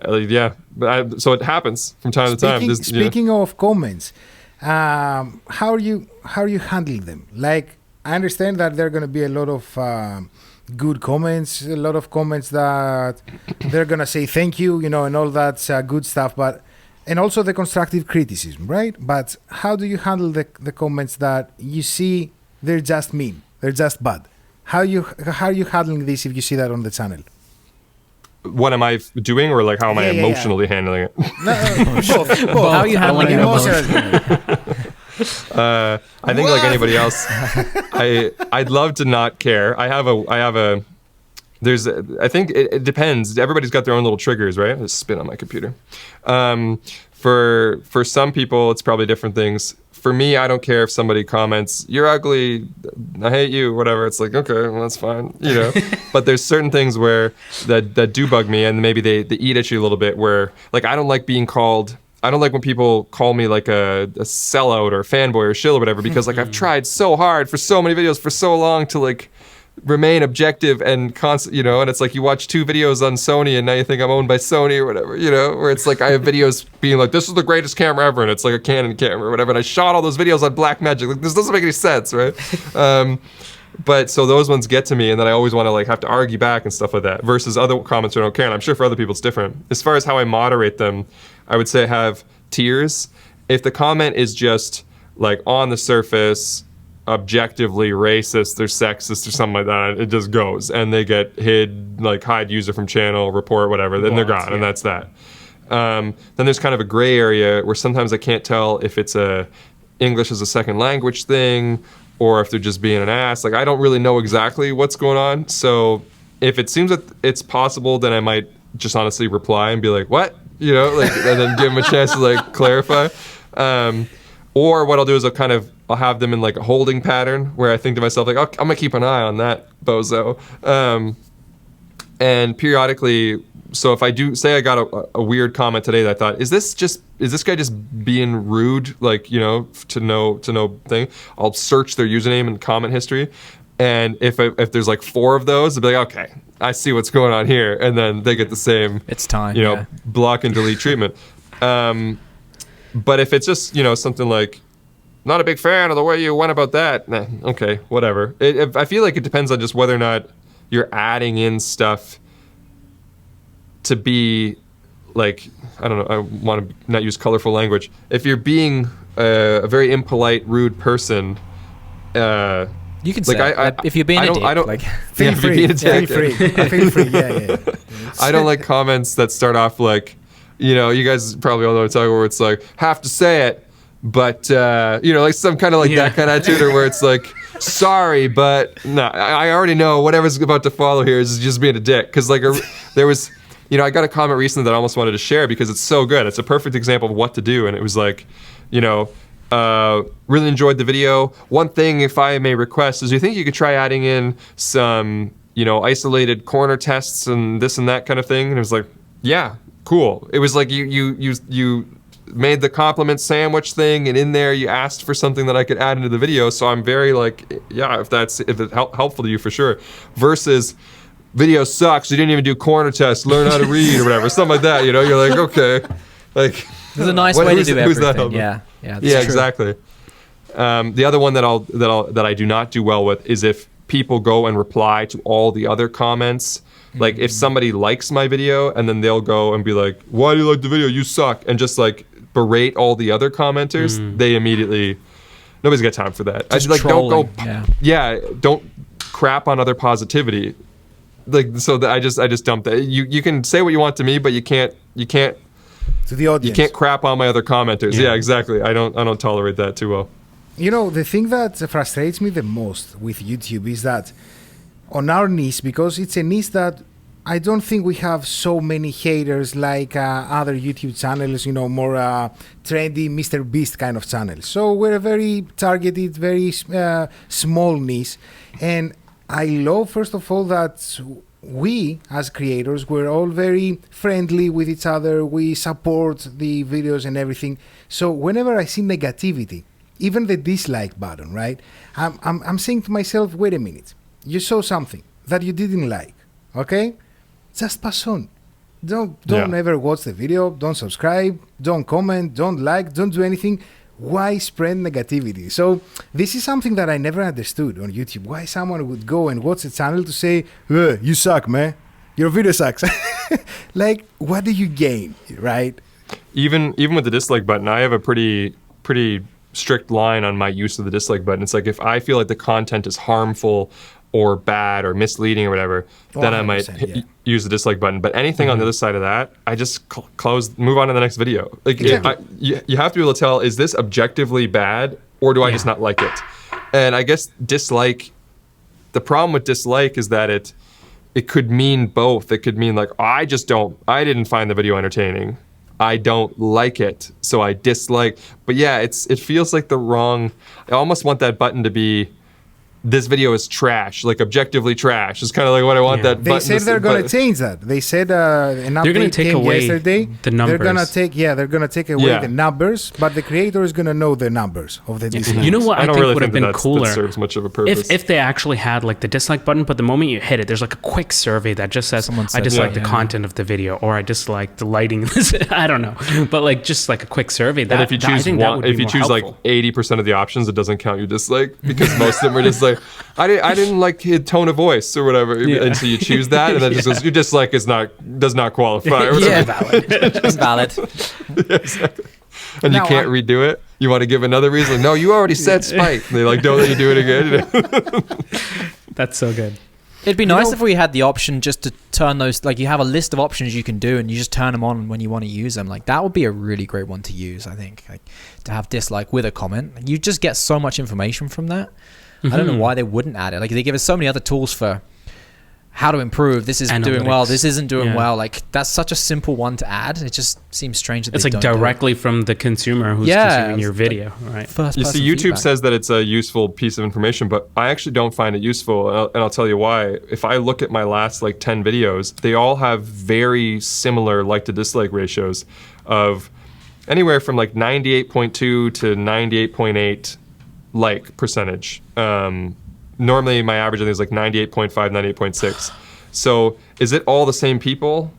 it happens from time to time. Speaking of comments, how are you handling them? Like, I understand that there are going to be a lot of good comments, a lot of comments that they're going to say thank you, and all that good stuff, and also the constructive criticism, right? But how do you handle the comments that you see they're just mean, they're just bad? How are you handling this if you see that on the channel? What am I doing, or like how am I emotionally handling it? Both. How are you handling it emotionally? I think like anybody else, I'd love to not care. I think it depends. Everybody's got their own little triggers, right? Just spin on my computer. For some people, it's probably different things. For me, I don't care if somebody comments, "You're ugly, I hate you," whatever. It's like, okay, well, that's fine, But there's certain things where that do bug me, and maybe they eat at you a little bit. Where like I don't like being called. I don't like when people call me like a sellout or fanboy or shill or whatever, because like I've tried so hard for so many videos for so long to like remain objective and constant, and it's like you watch 2 videos on Sony and now you think I'm owned by Sony or whatever, where it's like I have videos being like, this is the greatest camera ever, and it's like a Canon camera or whatever, and I shot all those videos on Blackmagic. Like, this doesn't make any sense, right? But so those ones get to me, and then I always want to like have to argue back and stuff like that, versus other comments who don't care. And I'm sure for other people it's different. As far as how I moderate them, I would say have tiers. If the comment is just like on the surface, objectively racist or sexist or something like that, it just goes, and they get hide user from channel, report, whatever, then they're gone, and that's that. Then there's kind of a gray area where sometimes I can't tell if it's a English as a second language thing or if they're just being an ass. Like, I don't really know exactly what's going on. So if it seems that it's possible, then I might just honestly reply and be like, what? You know, like, and then give them a chance to like clarify. Or what I'll do is I'll have them in like a holding pattern where I think to myself, like, I'm gonna keep an eye on that bozo. And periodically, so if I do say I got a weird comment today that I thought, is this guy just being rude, like, you know, to no thing, I'll search their username and comment history. And if there's like 4 of those, I'll be like, okay, I see what's going on here. And then they get the same, it's time, you know, block and delete treatment. But if it's just, you know, something like, not a big fan of the way you went about that, okay, whatever. I feel like it depends on just whether or not you're adding in stuff to be like, I don't know, I want to not use colorful language. If you're being a very impolite, rude person, you can say if you're being a dick. Feel free. Feel free. Yeah. I don't like comments that start off like, you know, you guys probably all know what I'm talking about, where it's like, have to say it, but, you know, like some kind of like that kind of attitude, or where it's like, sorry, but no, I already know whatever's about to follow here is just being a dick. Because like there was, you know, I got a comment recently that I almost wanted to share because it's so good. It's a perfect example of what to do. And it was like, you know, really enjoyed the video. One thing, if I may request, is you think you could try adding in some, you know, isolated corner tests and this and that kind of thing? And it was like, yeah, cool. It was like you made the compliment sandwich thing, and in there you asked for something that I could add into the video. So I'm very like, yeah, if it's helpful to you, for sure. Versus, video sucks, you didn't even do corner tests, learn how to read or whatever, something like that. You know, you're like, okay, like, there's a nice way to do everything. Yeah, exactly. The other one that I do not do well with is if people go and reply to all the other comments. Like, if somebody likes my video and then they'll go and be like, why do you like the video? You suck. And just like berate all the other commenters, they immediately, nobody's got time for that. Just like, trolling. Don't crap on other positivity. Like, so that I just dumped that. You can say what you want to me, but you can't to the audience. You can't crap on my other commenters. Yeah, exactly. I don't tolerate that too well. You know, the thing that frustrates me the most with YouTube is that on our niche, because it's a niche that I don't think we have so many haters like other YouTube channels, you know, more trendy Mr. Beast kind of channels. So we're a very targeted, very small niche. And I love, first of all, that we as creators, we're all very friendly with each other. We support the videos and everything. So whenever I see negativity, even the dislike button, right? I'm saying to myself, wait a minute. You saw something that you didn't like, okay? Just pass on. Don't ever watch the video. Don't subscribe. Don't comment. Don't like. Don't do anything. Why spread negativity? So this is something that I never understood on YouTube. Why someone would go and watch a channel to say, you suck, man. Your video sucks. Like, what do you gain, right? Even with the dislike button, I have a pretty strict line on my use of the dislike button. It's like, if I feel like the content is harmful or bad or misleading or whatever, then I might use the dislike button. But anything on the other side of that, I just move on to the next video. Like, you have to be able to tell, is this objectively bad, or do I just not like it? And I guess dislike, the problem with dislike is that it could mean both. It could mean like, I didn't find the video entertaining. I don't like it, so I dislike. But yeah, it feels like the wrong, I almost want that button to be, this video is trash, like objectively trash. It's kind of like what I want that button. They said they're going to change that. They said an update came yesterday. The numbers. They're going to take away the numbers, but the creator is going to know the numbers of the dislikes. You know what I think would have been cooler? That serves much of a purpose. If they actually had like the dislike button, but the moment you hit it, there's like a quick survey that just says, I dislike the content of the video, or I dislike the lighting. I don't know, but like just like a quick survey. And if you choose like 80% of the options, it doesn't count your dislike, because most of them are just like, I didn't like his tone of voice or whatever, and so you choose that, and then just goes, your dislike does not qualify. Or valid. It's valid. Exactly. And now, you can't redo it. You want to give another reason? No, you already said spite. And they like, don't let you do it again. That's so good. It'd be nice if we had the option just to turn those, like you have a list of options you can do and you just turn them on when you want to use them. Like that would be a really great one to use, I think. Like to have dislike with a comment. You just get so much information from that. I don't know why they wouldn't add it. Like they give us so many other tools for how to improve. This is doing well. This isn't doing well. Like that's such a simple one to add. It just seems strange that it's they like don't directly from the consumer who's consuming your video, right? You see, YouTube feedback says that it's a useful piece of information, but I actually don't find it useful, and I'll tell you why. If I look at my last like 10 videos, they all have very similar like to dislike ratios of anywhere from like 98.2 to 98.8 like percentage. Normally my average I think is like 98.5, 98.6. So is it all the same people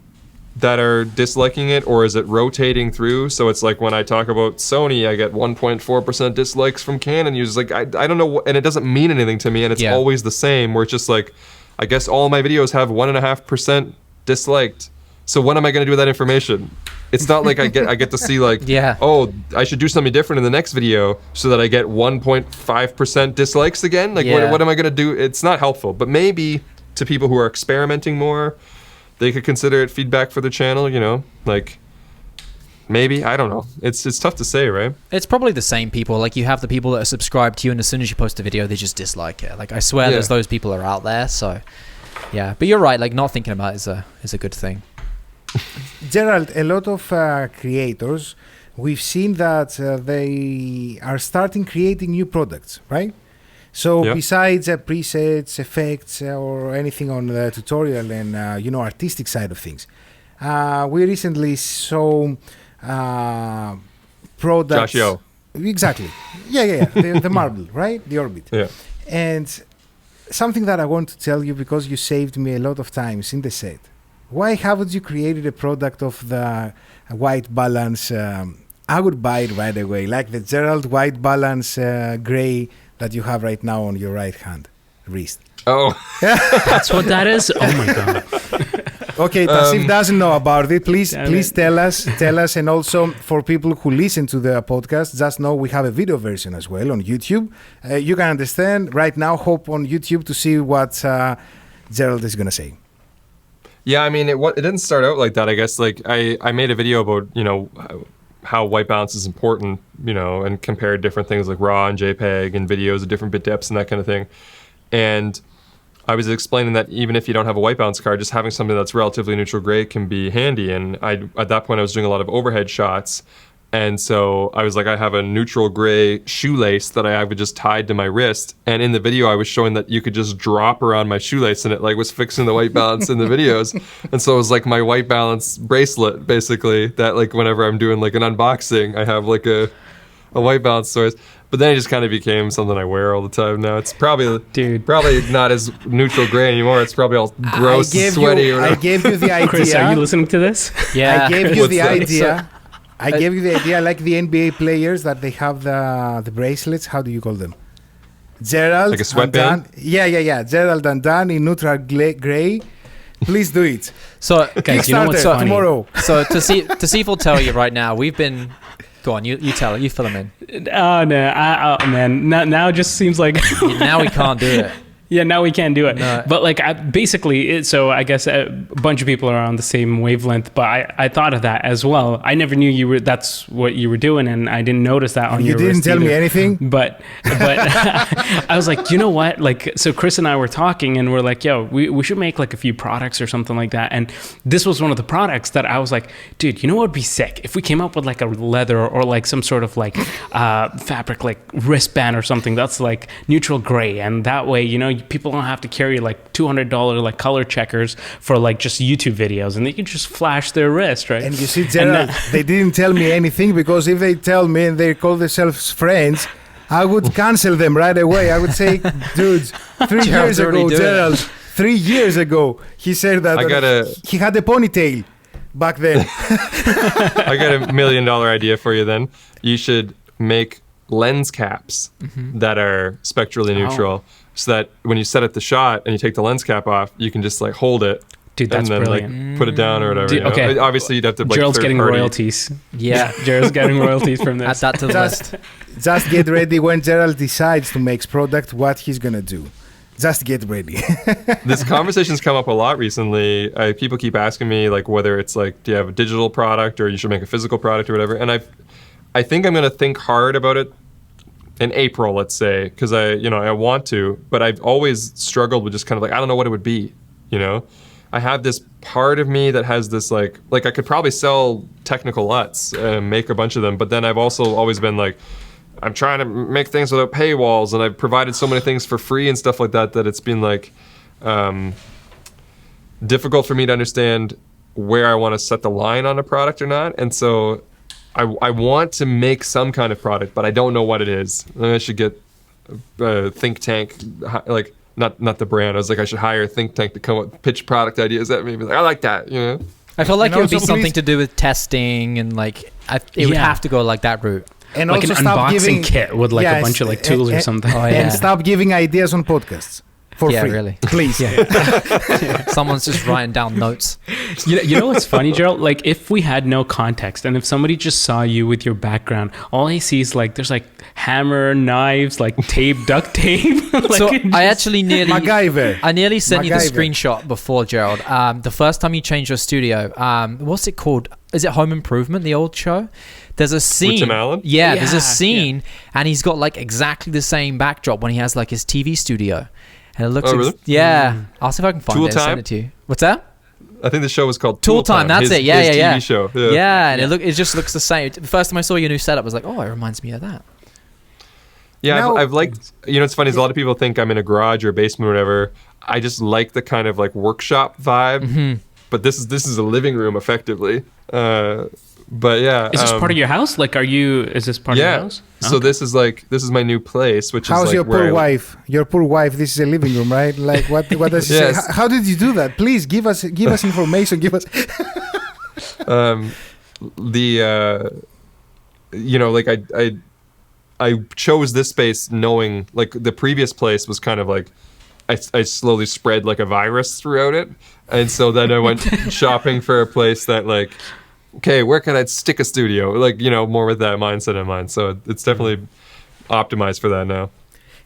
that are disliking it, or is it rotating through? So it's like when I talk about Sony, I get 1.4% dislikes from Canon users. Like I don't know, and it doesn't mean anything to me, and it's always the same, where it's just like, I guess all my videos have 1.5% disliked. So what am I going to do with that information? It's not like I get to see like, oh, I should do something different in the next video so that I get 1.5% dislikes again. Like what am I going to do? It's not helpful. But maybe to people who are experimenting more, they could consider it feedback for their channel, you know, like maybe, I don't know. It's tough to say, right? It's probably the same people. Like you have the people that are subscribed to you, and as soon as you post a video, they just dislike it. Like I swear there's those people are out there. So yeah, but you're right. Like not thinking about it is a good thing. Gerald, a lot of creators, we've seen that they are starting creating new products, right? So besides presets, effects, or anything on the tutorial and artistic side of things, we recently saw products. Josh, exactly. Yeah. The marble, right? The orbit. Yeah. And something that I want to tell you, because you saved me a lot of times in the set. Why haven't you created a product of the white balance? I would buy it right away, like the Gerald white balance gray that you have right now on your right hand wrist. Oh, that's what that is. Oh my god. Okay, Tausif doesn't know about it. Please tell us. And also for people who listen to the podcast, just know we have a video version as well on YouTube. You can understand right now. Hop on YouTube to see what Gerald is gonna say. Yeah, I mean, it didn't start out like that. I guess like I made a video about how white balance is important, and compared different things like RAW and JPEG and videos of different bit depths and that kind of thing. And I was explaining that even if you don't have a white balance card, just having something that's relatively neutral gray can be handy. And at that point I was doing a lot of overhead shots. And so I was like, I have a neutral gray shoelace that I have just tied to my wrist. And in the video, I was showing that you could just drop around my shoelace and it like was fixing the white balance in the videos. And so it was like my white balance bracelet, basically, that like whenever I'm doing like an unboxing, I have like a white balance source. But then it just kind of became something I wear all the time now. It's probably not as neutral gray anymore. It's probably all gross and sweaty. I gave you the idea. Chris, are you listening to this? Yeah. I gave you the idea. I gave you the idea, like the NBA players that they have the bracelets. How do you call them? Gerald, like a sweatband. Yeah. Gerald Undone in neutral gray. Please do it. So, guys, you know what's funny? Tomorrow. So Tausif will tell you right now. We've been. Go on, you tell it. You fill him in. Oh no, man. Now it just seems like now we can't do it. Yeah, now we can't do it. No. But like, so I guess a bunch of people are on the same wavelength. But I thought of that as well. I never knew that's what you were doing, and I didn't notice that on your wrist. You didn't tell me anything. But I was like, you know what? Like, so Chris and I were talking, and we're like, yo, we should make like a few products or something like that. And this was one of the products that I was like, dude, you know what would be sick if we came up with like a leather or like some sort of like fabric, like wristband or something that's like neutral gray, and that way, people don't have to carry like $200 like color checkers for like just YouTube videos, and they can just flash their wrist, right? And you see, Gerald, they didn't tell me anything, because if they tell me and they call themselves friends, I would cancel them right away. I would say, dude, 3 years ago, Gerald, 3 years ago, he said that he had a ponytail back then. I got $1 million idea for you then. You should make lens caps that are spectrally neutral. So that when you set up the shot and you take the lens cap off, you can just like hold it Dude, that's and then brilliant. like put it down or whatever. Okay. Obviously, you'd have to like Gerald's getting third-party- royalties. Yeah. Gerald's getting royalties from this. Add that to the list. Just get ready when Gerald decides to make product, what he's gonna do. Just get ready. This conversation's come up a lot recently. People keep asking me like whether it's like, do you have a digital product or you should make a physical product or whatever. And I think I'm gonna think hard about it in April, let's say, because I want to, but I've always struggled with just kind of like, I don't know what it would be, you know? I have this part of me that has this like I could probably sell technical LUTs and make a bunch of them, but then I've also always been like, I'm trying to make things without paywalls, and I've provided so many things for free and stuff like that it's been like difficult for me to understand where I want to set the line on a product or not. And so I want to make some kind of product, but I don't know what it is. I should get a think tank, like not the brand. I was like, I should hire a think tank to come up pitch product ideas at me. Like, I like that, you know. I feel like And it would be also something please- to do with testing and like it would Yeah. have to go like that route. And Like an also stop unboxing giving kit with like a bunch of like tools or something. Oh, yeah. and stop giving ideas on podcasts for Yeah, free. really. Please. Someone's just writing down notes. You know what's funny, Gerald? Like if we had no context and if somebody just saw you with your background, all I see is like there's like hammer, knives, like tape, duct tape. Like So it I just- actually nearly MacGyver. I nearly sent you the MacGyver. screenshot before, Gerald. The first time you changed your studio, what's it called? Is it Home Improvement, the old show? There's a scene. Tim Allen? Yeah, there's Yeah, a scene, and he's got like exactly the same backdrop when he has like his TV studio, and it looks. Oh, really? Yeah, I'll see if I can find Tool it and send Time? it to you. What's that? I think the show was called Tool Time. That's his, it. Yeah, his yeah, TV show. Yeah. Yeah, and it just looks the same. The first time I saw your new setup, I was like, oh, it reminds me of that. Yeah, Now- I've liked, it's funny, is a lot of people think I'm in a garage or a basement or whatever. I just like the kind of like workshop vibe, Mm-hmm. but this is a living room effectively. But yeah. Is this part of your house? Like, is this part of your Yeah. house? So Okay. this is my new place, which How's is like your where poor I- wife? Your poor wife. This is a living room, right? Like what does she Yes. say? How did you do that? Please give us information. Give us. Like I chose this space knowing like the previous place was kind of like I slowly spread like a virus throughout it, and so then I went shopping for a place that like, okay, where can I stick a studio? Like, more with that mindset in mind. So it's definitely optimized for that now.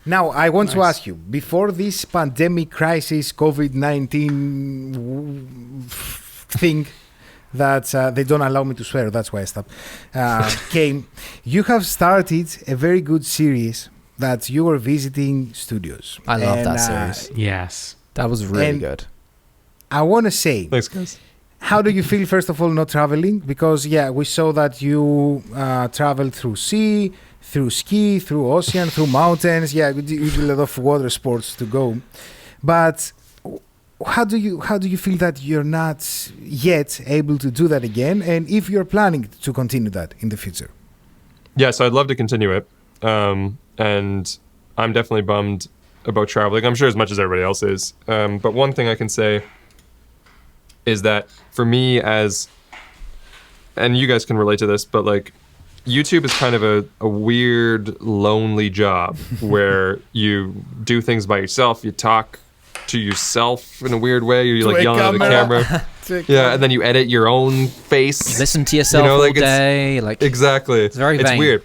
Now, I want to ask you, before this pandemic crisis, COVID-19 thing that they don't allow me to swear, that's why I stopped, came, you have started a very good series that you were visiting studios. I love And, that series. Yes. That was really and- good. I want to say, Thanks, guys. how do you feel, first of all, not traveling? Because, we saw that you traveled through sea, through ski, through ocean, through mountains. Yeah, you do a lot of water sports to go. But how do you feel that you're not yet able to do that again? And if you're planning to continue that in the future? Yeah, so I'd love to continue it. And I'm definitely bummed about traveling. I'm sure as much as everybody else is. But one thing I can say is that for me and you guys can relate to this, but like YouTube is kind of a weird, lonely job where you do things by yourself. You talk to yourself in a weird way. You're like yelling at the camera. Yeah, and then you edit your own face. Listen to yourself all day. Like Exactly. It's very vain. weird.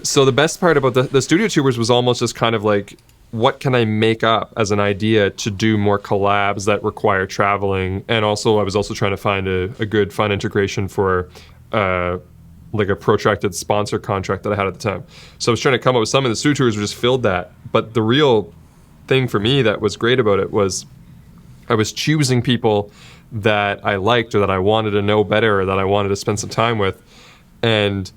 So the best part about the studio tours was almost just kind of like, what can I make up as an idea to do more collabs that require traveling? And also, I was also trying to find a good, fun integration for like a protracted sponsor contract that I had at the time. So I was trying to come up with something. The studio tours just filled that. But the real thing for me that was great about it was I was choosing people that I liked or that I wanted to know better or that I wanted to spend some time with, and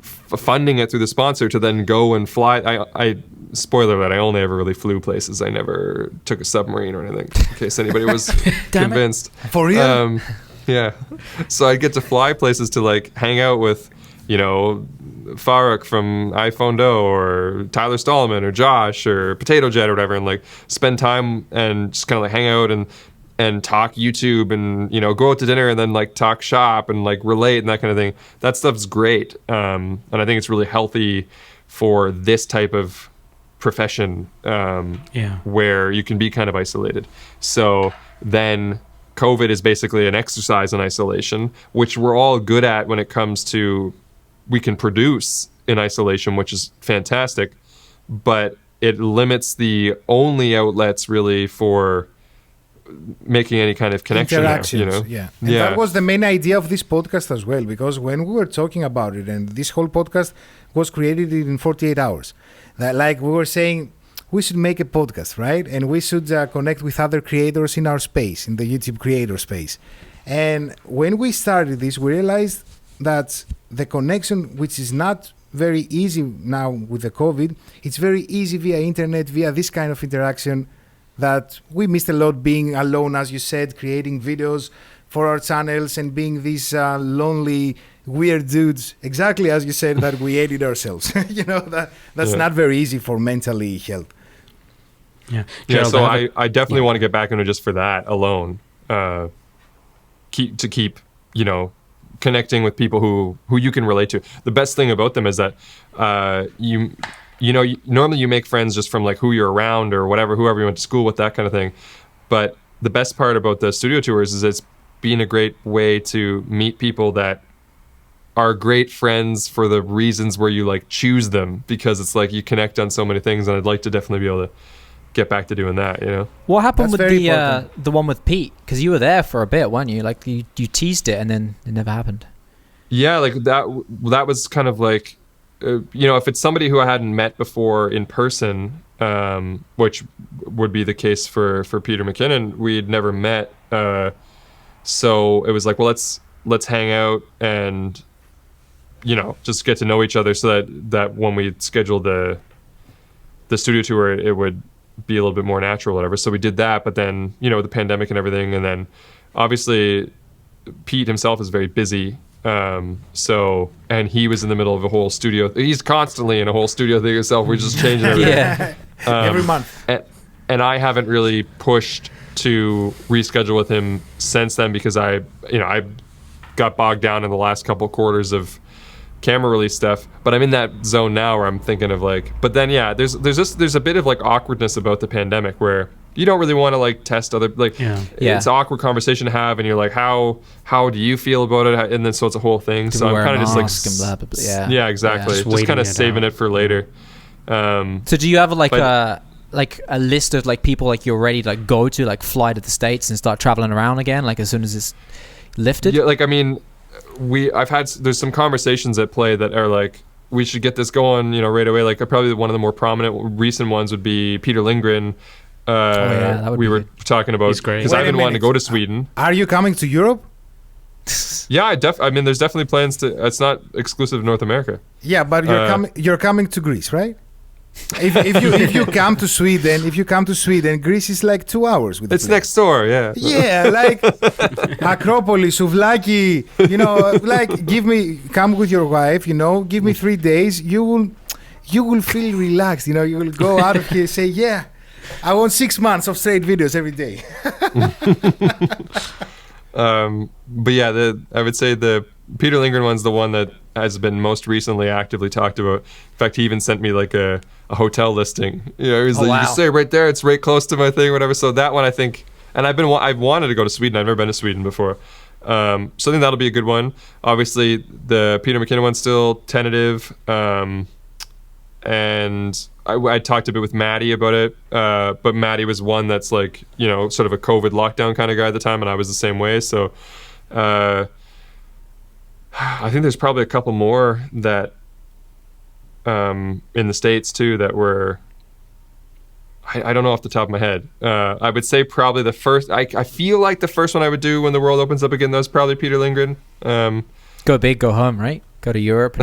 funding it through the sponsor to then go and fly. I spoiler alert, I only ever really flew places. I never took a submarine or anything, in case anybody was convinced. For real? Yeah. So I get to fly places to like hang out with, Faruk from iPhone Dough or Tyler Stallman or Josh or Potato Jet or whatever, and like spend time and just kind of like hang out and talk YouTube and, go out to dinner and then like talk shop and like relate and that kind of thing. That stuff's great. And I think it's really healthy for this type of profession where you can be kind of isolated. So then COVID is basically an exercise in isolation, which we're all good at when it comes to we can produce in isolation, which is fantastic, but it limits the only outlets really for making any kind of connection interactions, there, And that was the main idea of this podcast as well, because when we were talking about it, and this whole podcast was created in 48 hours, that like we were saying, we should make a podcast, right? And we should connect with other creators in our space, in the YouTube creator space. And when we started this, we realized that the connection, which is not very easy now with the COVID, it's very easy via internet, via this kind of interaction, that we missed a lot being alone, as you said, creating videos for our channels and being these lonely, weird dudes, exactly as you said, that we edit ourselves. That's not very easy for mentally health. Yeah. Gerald, so I definitely want to get back into just for that alone. Keep connecting with people who you can relate to. The best thing about them is that normally you make friends just from like who you're around or whoever you went to school with, that kind of thing. But the best part about the studio tours is it's been a great way to meet people that are great friends for the reasons where you like choose them, because it's like you connect on so many things, and I'd like to definitely be able to get back to doing that, What happened with the one with Pete? Because you were there for a bit, weren't you? Like you teased it and then it never happened. Yeah, like that was kind of like, if it's somebody who I hadn't met before in person, which would be the case for Peter McKinnon, we'd never met. So it was like, well, let's hang out and, just get to know each other, so that when we scheduled the studio tour, it would be a little bit more natural, whatever. So we did that, but then, the pandemic and everything. And then obviously Pete himself is very busy. And he was in the middle of a whole studio. He's constantly in a whole studio thing himself. We're just changing everything. Every month. And I haven't really pushed to reschedule with him since then, because I got bogged down in the last couple quarters of camera release stuff. But I'm in that zone now where I'm thinking of like, but then there's a bit of like awkwardness about the pandemic where you don't really want to like test other it's an awkward conversation to have, and you're like, how do you feel about it? And then so it's a whole thing. So I'm kind of just like blah, blah, blah. Exactly. Just kind of saving it for later. So do you have a list of like people like you're ready to like go to, like fly to the States and start traveling around again, like as soon as it's lifted? Yeah, like I mean, there's some conversations at play that are like, we should get this going, right away. Like probably one of the more prominent recent ones would be Peter Lindgren. We were talking about, because I've been wanting to go to Sweden. Are you coming to Europe? Yeah, I mean, there's definitely plans to. It's not exclusive to North America. Yeah, but you're coming to Greece, right? If you come to Sweden, Greece is like 2 hours with. It's next door, yeah. Yeah, like Acropolis, Souvlaki. Come with your wife. Give me 3 days. You will feel relaxed. You will go out of here and say, yeah, I want 6 months of straight videos every day. But yeah, I would say the Peter Lindgren one's the one that has been most recently actively talked about. In fact, he even sent me like a hotel listing. He's like, wow. You stay right there. It's right close to my thing, whatever. So that one, I think, and I've wanted to go to Sweden. I've never been to Sweden before. So I think that'll be a good one. Obviously, the Peter McKinnon one's still tentative. And I talked a bit with Maddie about it, but Maddie was one that's like, sort of a COVID lockdown kind of guy at the time, and I was the same way. So I think there's probably a couple more that in the States too that were, I don't know off the top of my head. I would say probably the first, I feel like the first one I would do when the world opens up again, that was probably Peter Lindgren. Go big, go home, right? Go to Europe.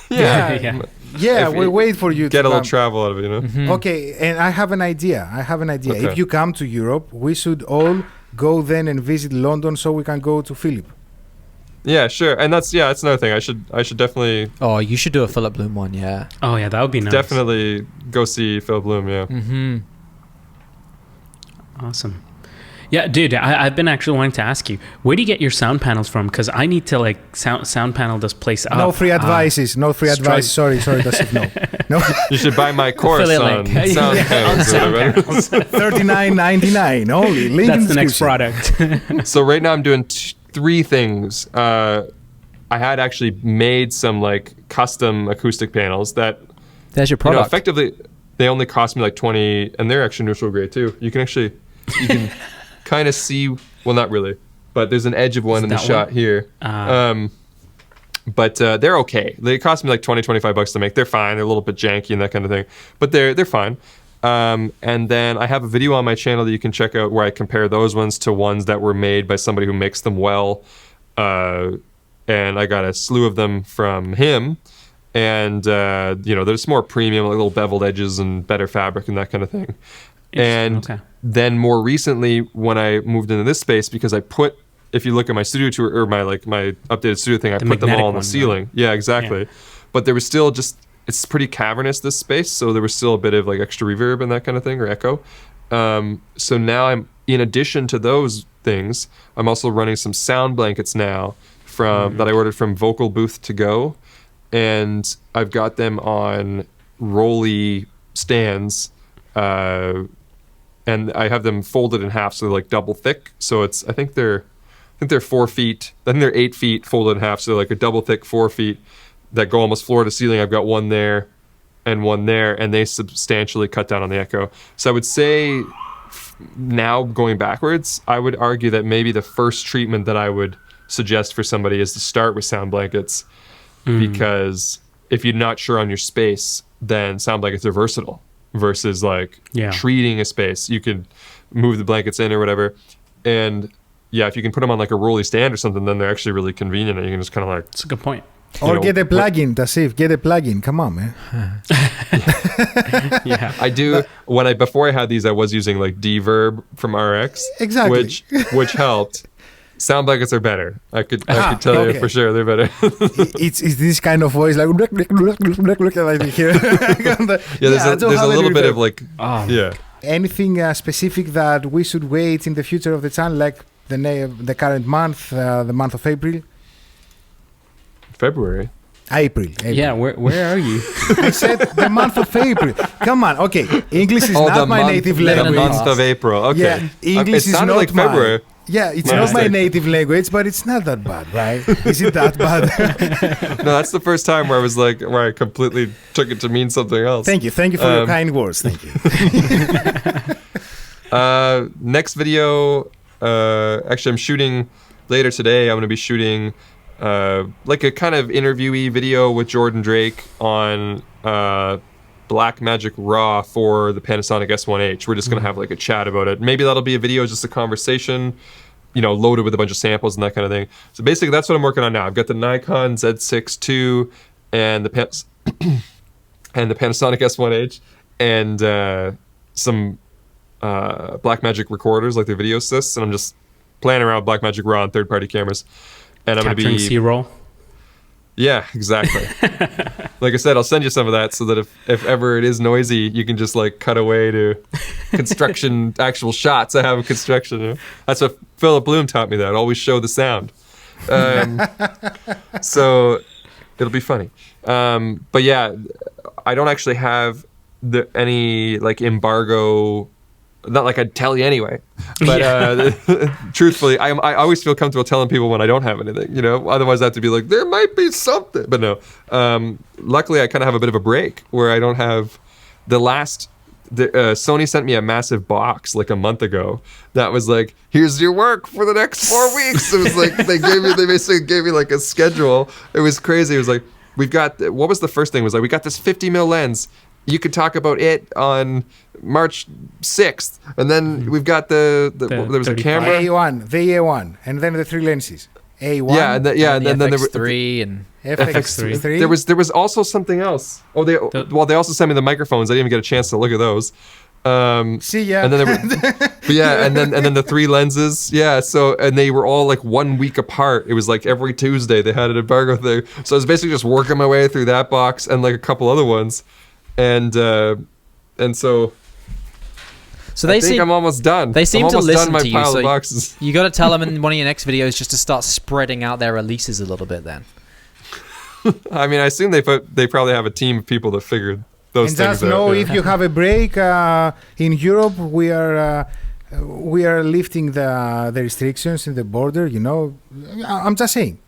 Yeah, we wait for you to get a little travel out of it, Mm-hmm. Okay, and I have an idea. Okay. If you come to Europe, we should all go then and visit London so we can go to Philip. Yeah, sure. And that's another thing. I should definitely. Oh, you should do a Philip Bloom one, yeah. Oh yeah, that would be nice. Definitely go see Philip Bloom, yeah. Mm-hmm. Awesome. Yeah, dude, I've been actually wanting to ask you, where do you get your sound panels from? Because I need to like sound panel this place up. No free advices. No free advice. Sorry, Tausif, no. You should buy my course on sound panels. $39.99 only. Link That's in the next product. So right now I'm doing 3 things. I had actually made some like custom acoustic panels that, there's your product. Effectively, they only cost me like 20, and they're actually neutral grade too. You can kind of see, well, not really, but there's an edge of one in the shot here. But they're okay. They cost me like $20-25 to make. They're fine. They're a little bit janky and that kind of thing, but they're fine. And then I have a video on my channel that you can check out where I compare those ones to ones that were made by somebody who makes them well. And I got a slew of them from him. And, there's more premium, like little beveled edges and better fabric and that kind of thing. And then more recently, when I moved into this space, because if you look at my studio tour or my updated studio thing, I put them all on the ceiling. Right? Yeah, exactly. Yeah. But there was still it's pretty cavernous, this space. So there was still a bit of like extra reverb and that kind of thing, or echo. So now in addition to those things, I'm also running some sound blankets now that I ordered from Vocal Booth to Go. And I've got them on rolly stands, and I have them folded in half, so they're like double thick. So I think they're 4 feet. I think they're 8 feet folded in half, so like a double thick 4 feet that go almost floor to ceiling. I've got one there and one there, and they substantially cut down on the echo. So I would say now going backwards, I would argue that maybe the first treatment that I would suggest for somebody is to start with sound blankets. Because if you're not sure on your space, then sound blankets are versatile versus like treating a space. You could move the blankets in or whatever. And if you can put them on like a rolly stand or something, then they're actually really convenient and you can just kind of like... That's a good point. Or get a plugin, Tausif. Get a plugin. Come on, man. I do. Before I had these, I was using like Deverb from RX. Exactly. Which helped. Sound blankets are better. I could tell you for sure they're better. it's this kind of voice like here. There's a little bit of like Anything specific that we should wait in the future of the channel, like the current month, the month of April? February. April. Yeah, where are you? I said the month of April. Come on, okay. English is not my native language. The month of April. Okay. Yeah, English is not like February. Yeah, it's not my native language, but it's not that bad, right? Is it that bad? No, that's the first time where I completely took it to mean something else. Thank you for your kind words. Thank you. Next video, actually I'm shooting later today. I'm going to be shooting like a kind of interviewee video with Jordan Drake on Blackmagic Raw for the Panasonic S1H. We're just going to have like a chat about it. Maybe that'll be a video, just a conversation, loaded with a bunch of samples and that kind of thing. So basically that's what I'm working on now. I've got the Nikon Z6 II and the Panasonic S1H and some Blackmagic recorders like the Video Assists, and I'm just playing around with Blackmagic Raw on third-party cameras. And I'm going to be C-roll. Yeah, exactly. Like I said, I'll send you some of that so that if ever it is noisy, you can just like cut away to construction, actual shots I have of construction. That's what Philip Bloom taught me, that always show the sound. So it'll be funny. But yeah, I don't actually have any like embargo. Not like I'd tell you anyway, but truthfully, I always feel comfortable telling people when I don't have anything, otherwise I have to be like, there might be something, but no. Luckily I kind of have a bit of a break where I don't have Sony sent me a massive box like a month ago that was like, here's your work for the next 4 weeks. It was like, they basically gave me like a schedule. It was crazy. It was like, what was the first thing? It was like, we got this 50mm lens. You could talk about it on March 6th. And then we've got there was a camera. the A1, and then the 3 lenses. A1. Yeah, and then there was FX3 and FX3. There was also something else. Oh, they also sent me the microphones. I didn't even get a chance to look at those. See, yeah. And then and then the 3 lenses. Yeah, and they were all like 1 week apart. It was like every Tuesday they had an embargo thing. So I was basically just working my way through that box and like a couple other ones. And so So they I'm almost done. They seem to listen to you. So boxes. you got to tell them in one of your next videos just to start spreading out their releases a little bit. Then. I mean, I assume they probably have a team of people that figured those things out. And just know if you have a break in Europe, we are lifting the restrictions in the border. You know, I'm just saying.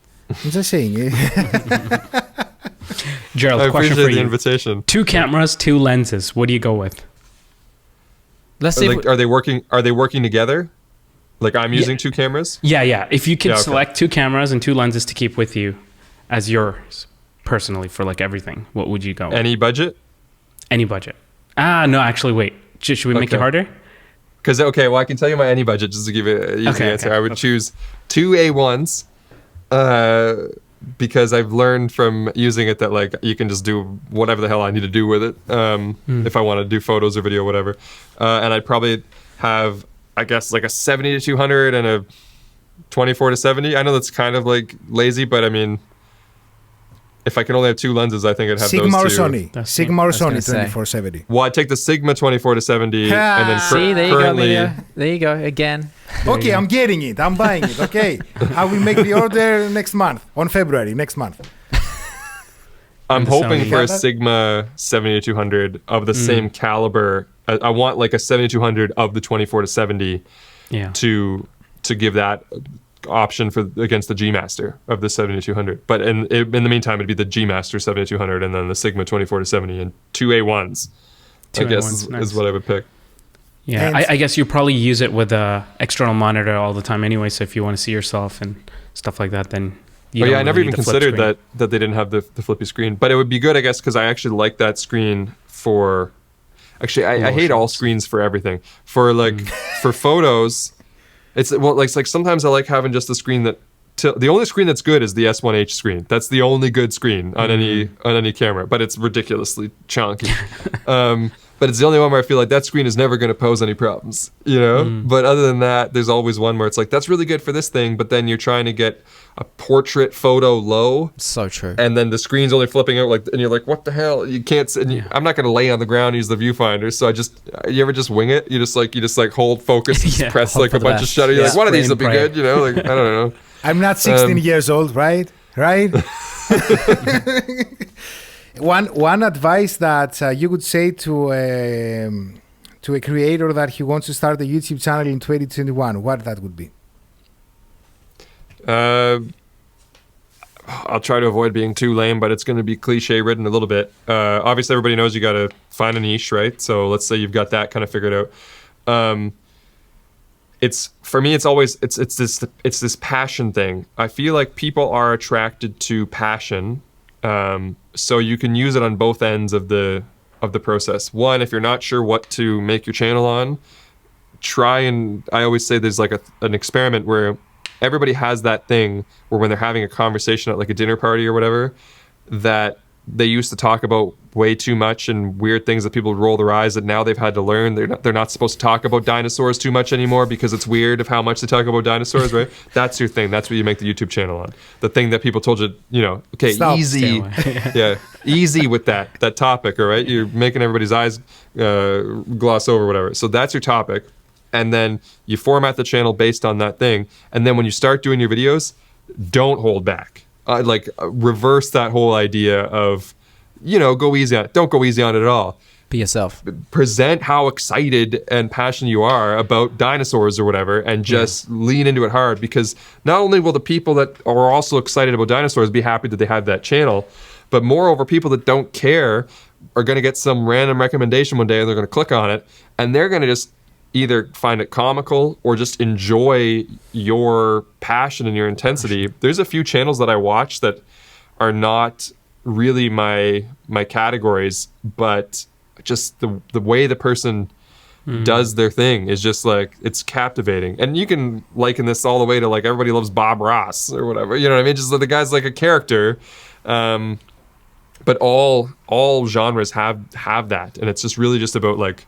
Gerald, I question appreciate for you. the invitation. 2 cameras, 2 lenses. What do you go with? Let's see. Are they working together? Like I'm using 2 cameras? Yeah. If you could select 2 cameras and 2 lenses to keep with you as yours personally for like everything, what would you go with? Any budget? Any budget. No, actually, wait. Should we make it harder? Because well, I can tell you my any budget just to give it an easy answer. I would choose 2 A1s. Because I've learned from using it that like you can just do whatever the hell I need to do with it if I want to do photos or video or whatever. And I'd probably have, I guess, like a 70-200 and a 24-70. I know that's kind of like lazy, but I mean, if I can only have 2 lenses, I think I'd have Sigma those 2. Sony. Sigma or Sony 24-70. Well, I'd take the Sigma 24-70 and then See, there currently... you go. There you go again. Okay, I'm getting it. I'm buying it. Okay, I will make the order next month, on February next month. I'm hoping for a Sigma 70-200 of the same caliber. I want like a 70-200 of the 24-70 to give that option for against the G Master of the 70-200. But in the meantime, it'd be the G Master 70-200 and then the Sigma 24-70 and 2 A1s. I guess is what I would pick. Yeah, I guess you probably use it with a external monitor all the time anyway. So if you want to see yourself and stuff like that, then I never even considered that they didn't have the flippy screen. But it would be good, I guess, because I actually like that screen for. Actually, I hate all screens for everything. For like for photos, it's like sometimes I like having just the screen that. The only screen that's good is the S1H screen. That's the only good screen on any camera, but it's ridiculously chunky. But it's the only one where I feel like that screen is never going to pose any problems, you know? But other than that, there's always one where it's like, that's really good for this thing, but then you're trying to get a portrait photo low. So true. And then the screen's only flipping out, and you're like, what the hell? You can't sit. I'm not going to lay on the ground and use the viewfinder, so you ever just wing it? You just like hold focus and press like a bunch of shutter. You're like, one of these will be good, you know? Like, I don't know. I'm not 16 years old, right? One advice that you would say to a creator that he wants to start a YouTube channel in 2021, what that would be? I'll try to avoid being too lame, but it's going to be cliche ridden a little bit. Obviously, everybody knows you got to find a niche, right? So let's say you've got that kind of figured out. It's for me. It's always it's this passion thing. I feel like people are attracted to passion, so you can use it on both ends of the process. One, if you're not sure what to make your channel on, I always say there's like an experiment where everybody has that thing where when they're having a conversation at like a dinner party or whatever, that they used to talk about way too much and weird things that people would roll their eyes at. Now they've had to learn they're not supposed to talk about dinosaurs too much anymore because it's weird of how much they talk about dinosaurs, right? That's your thing. That's what you make the YouTube channel on. The thing that people told you, okay, Stop. easy. Yeah, easy with that topic, all right? You're making everybody's eyes gloss over, whatever. So that's your topic. And then you format the channel based on that thing. And then when you start doing your videos, don't hold back. Reverse that whole idea of, go easy on it. Don't go easy on it at all. Be yourself. Present how excited and passionate you are about dinosaurs or whatever, and just lean into it hard, because not only will the people that are also excited about dinosaurs be happy that they have that channel, but moreover, people that don't care are going to get some random recommendation one day and they're going to click on it and they're going to just either find it comical or just enjoy your passion and your intensity. There's a few channels that I watch that are not really my categories, but just the way the person does their thing is just like, it's captivating. And you can liken this all the way to like everybody loves Bob Ross or whatever, you know what I mean? Just the guy's like a character. But all genres have that, and it's just really just about like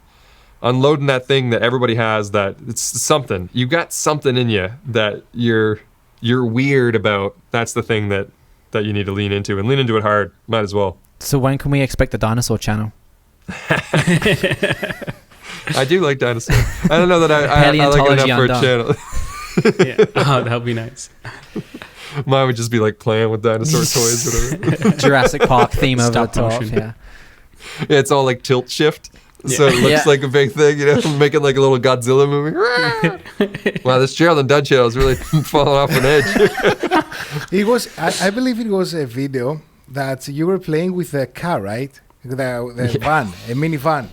unloading that thing that everybody has, that it's something. You got something in you that you're weird about. That's the thing that you need to lean into, and lean into it hard. Might as well. So when can we expect the dinosaur channel? I do like dinosaurs. I don't know that I like it enough for a channel. Yeah. Oh, that would be nice. Mine would just be like playing with dinosaur toys, whatever. Jurassic Park theme over the Stop top. motion. Yeah. Yeah, it's all like tilt shift. So it looks like a big thing, making like a little Godzilla movie. Wow, this Gerald Undone channel is really falling off an edge. It was, I believe it was a video that you were playing with a car, right? The van, a minivan.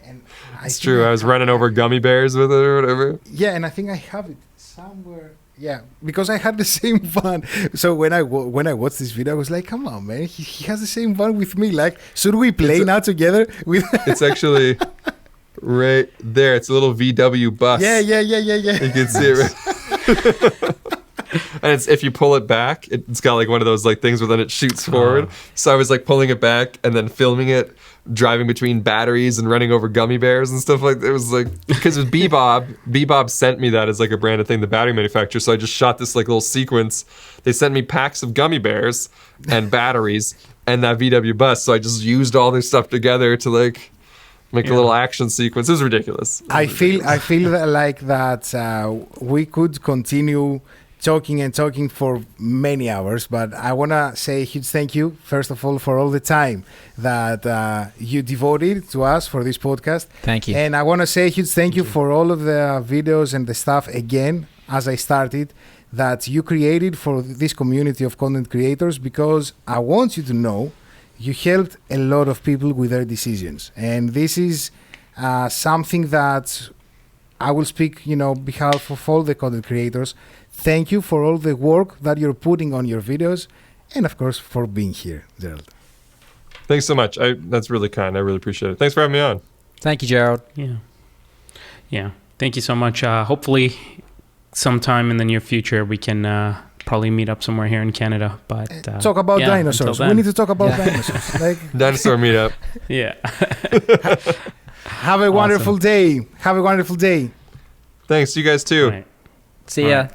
And It's true. I was running over gummy bears with it or whatever. Yeah, and I think I have it somewhere. Yeah, because I had the same van. So when I watched this video, I was like, "Come on, man! He has the same van with me. Like, should we play now together?" It's actually right there. It's a little VW bus. Yeah. You can see it. Right. And it's, if you pull it back, it's got like one of those like things where then it shoots forward. So I was like pulling it back and then filming it, driving between batteries and running over gummy bears and stuff like that. It was like, because it was Bebob. Bebob sent me that as like a branded thing, the battery manufacturer. So I just shot this like little sequence. They sent me packs of gummy bears and batteries and that VW bus. So I just used all this stuff together to like make a little action sequence. It was ridiculous. I feel like that we could continue talking for many hours, but I want to say a huge thank you, first of all, for all the time that you devoted to us for this podcast. Thank you. And I want to say a huge thank you for all of the videos and the stuff, again, as I started, that you created for this community of content creators, because I want you to know you helped a lot of people with their decisions. And this is something that I will speak, behalf of all the content creators. Thank you for all the work that you're putting on your videos, and of course for being here, Gerald. Thanks so much. That's really kind. I really appreciate it. Thanks for having me on. Thank you, Gerald. Yeah. Thank you so much. Hopefully, sometime in the near future, we can probably meet up somewhere here in Canada. But talk about dinosaurs. We need to talk about dinosaurs. Like dinosaur meetup. Yeah. Have a wonderful day. Have a wonderful day. Thanks. You guys too. See ya.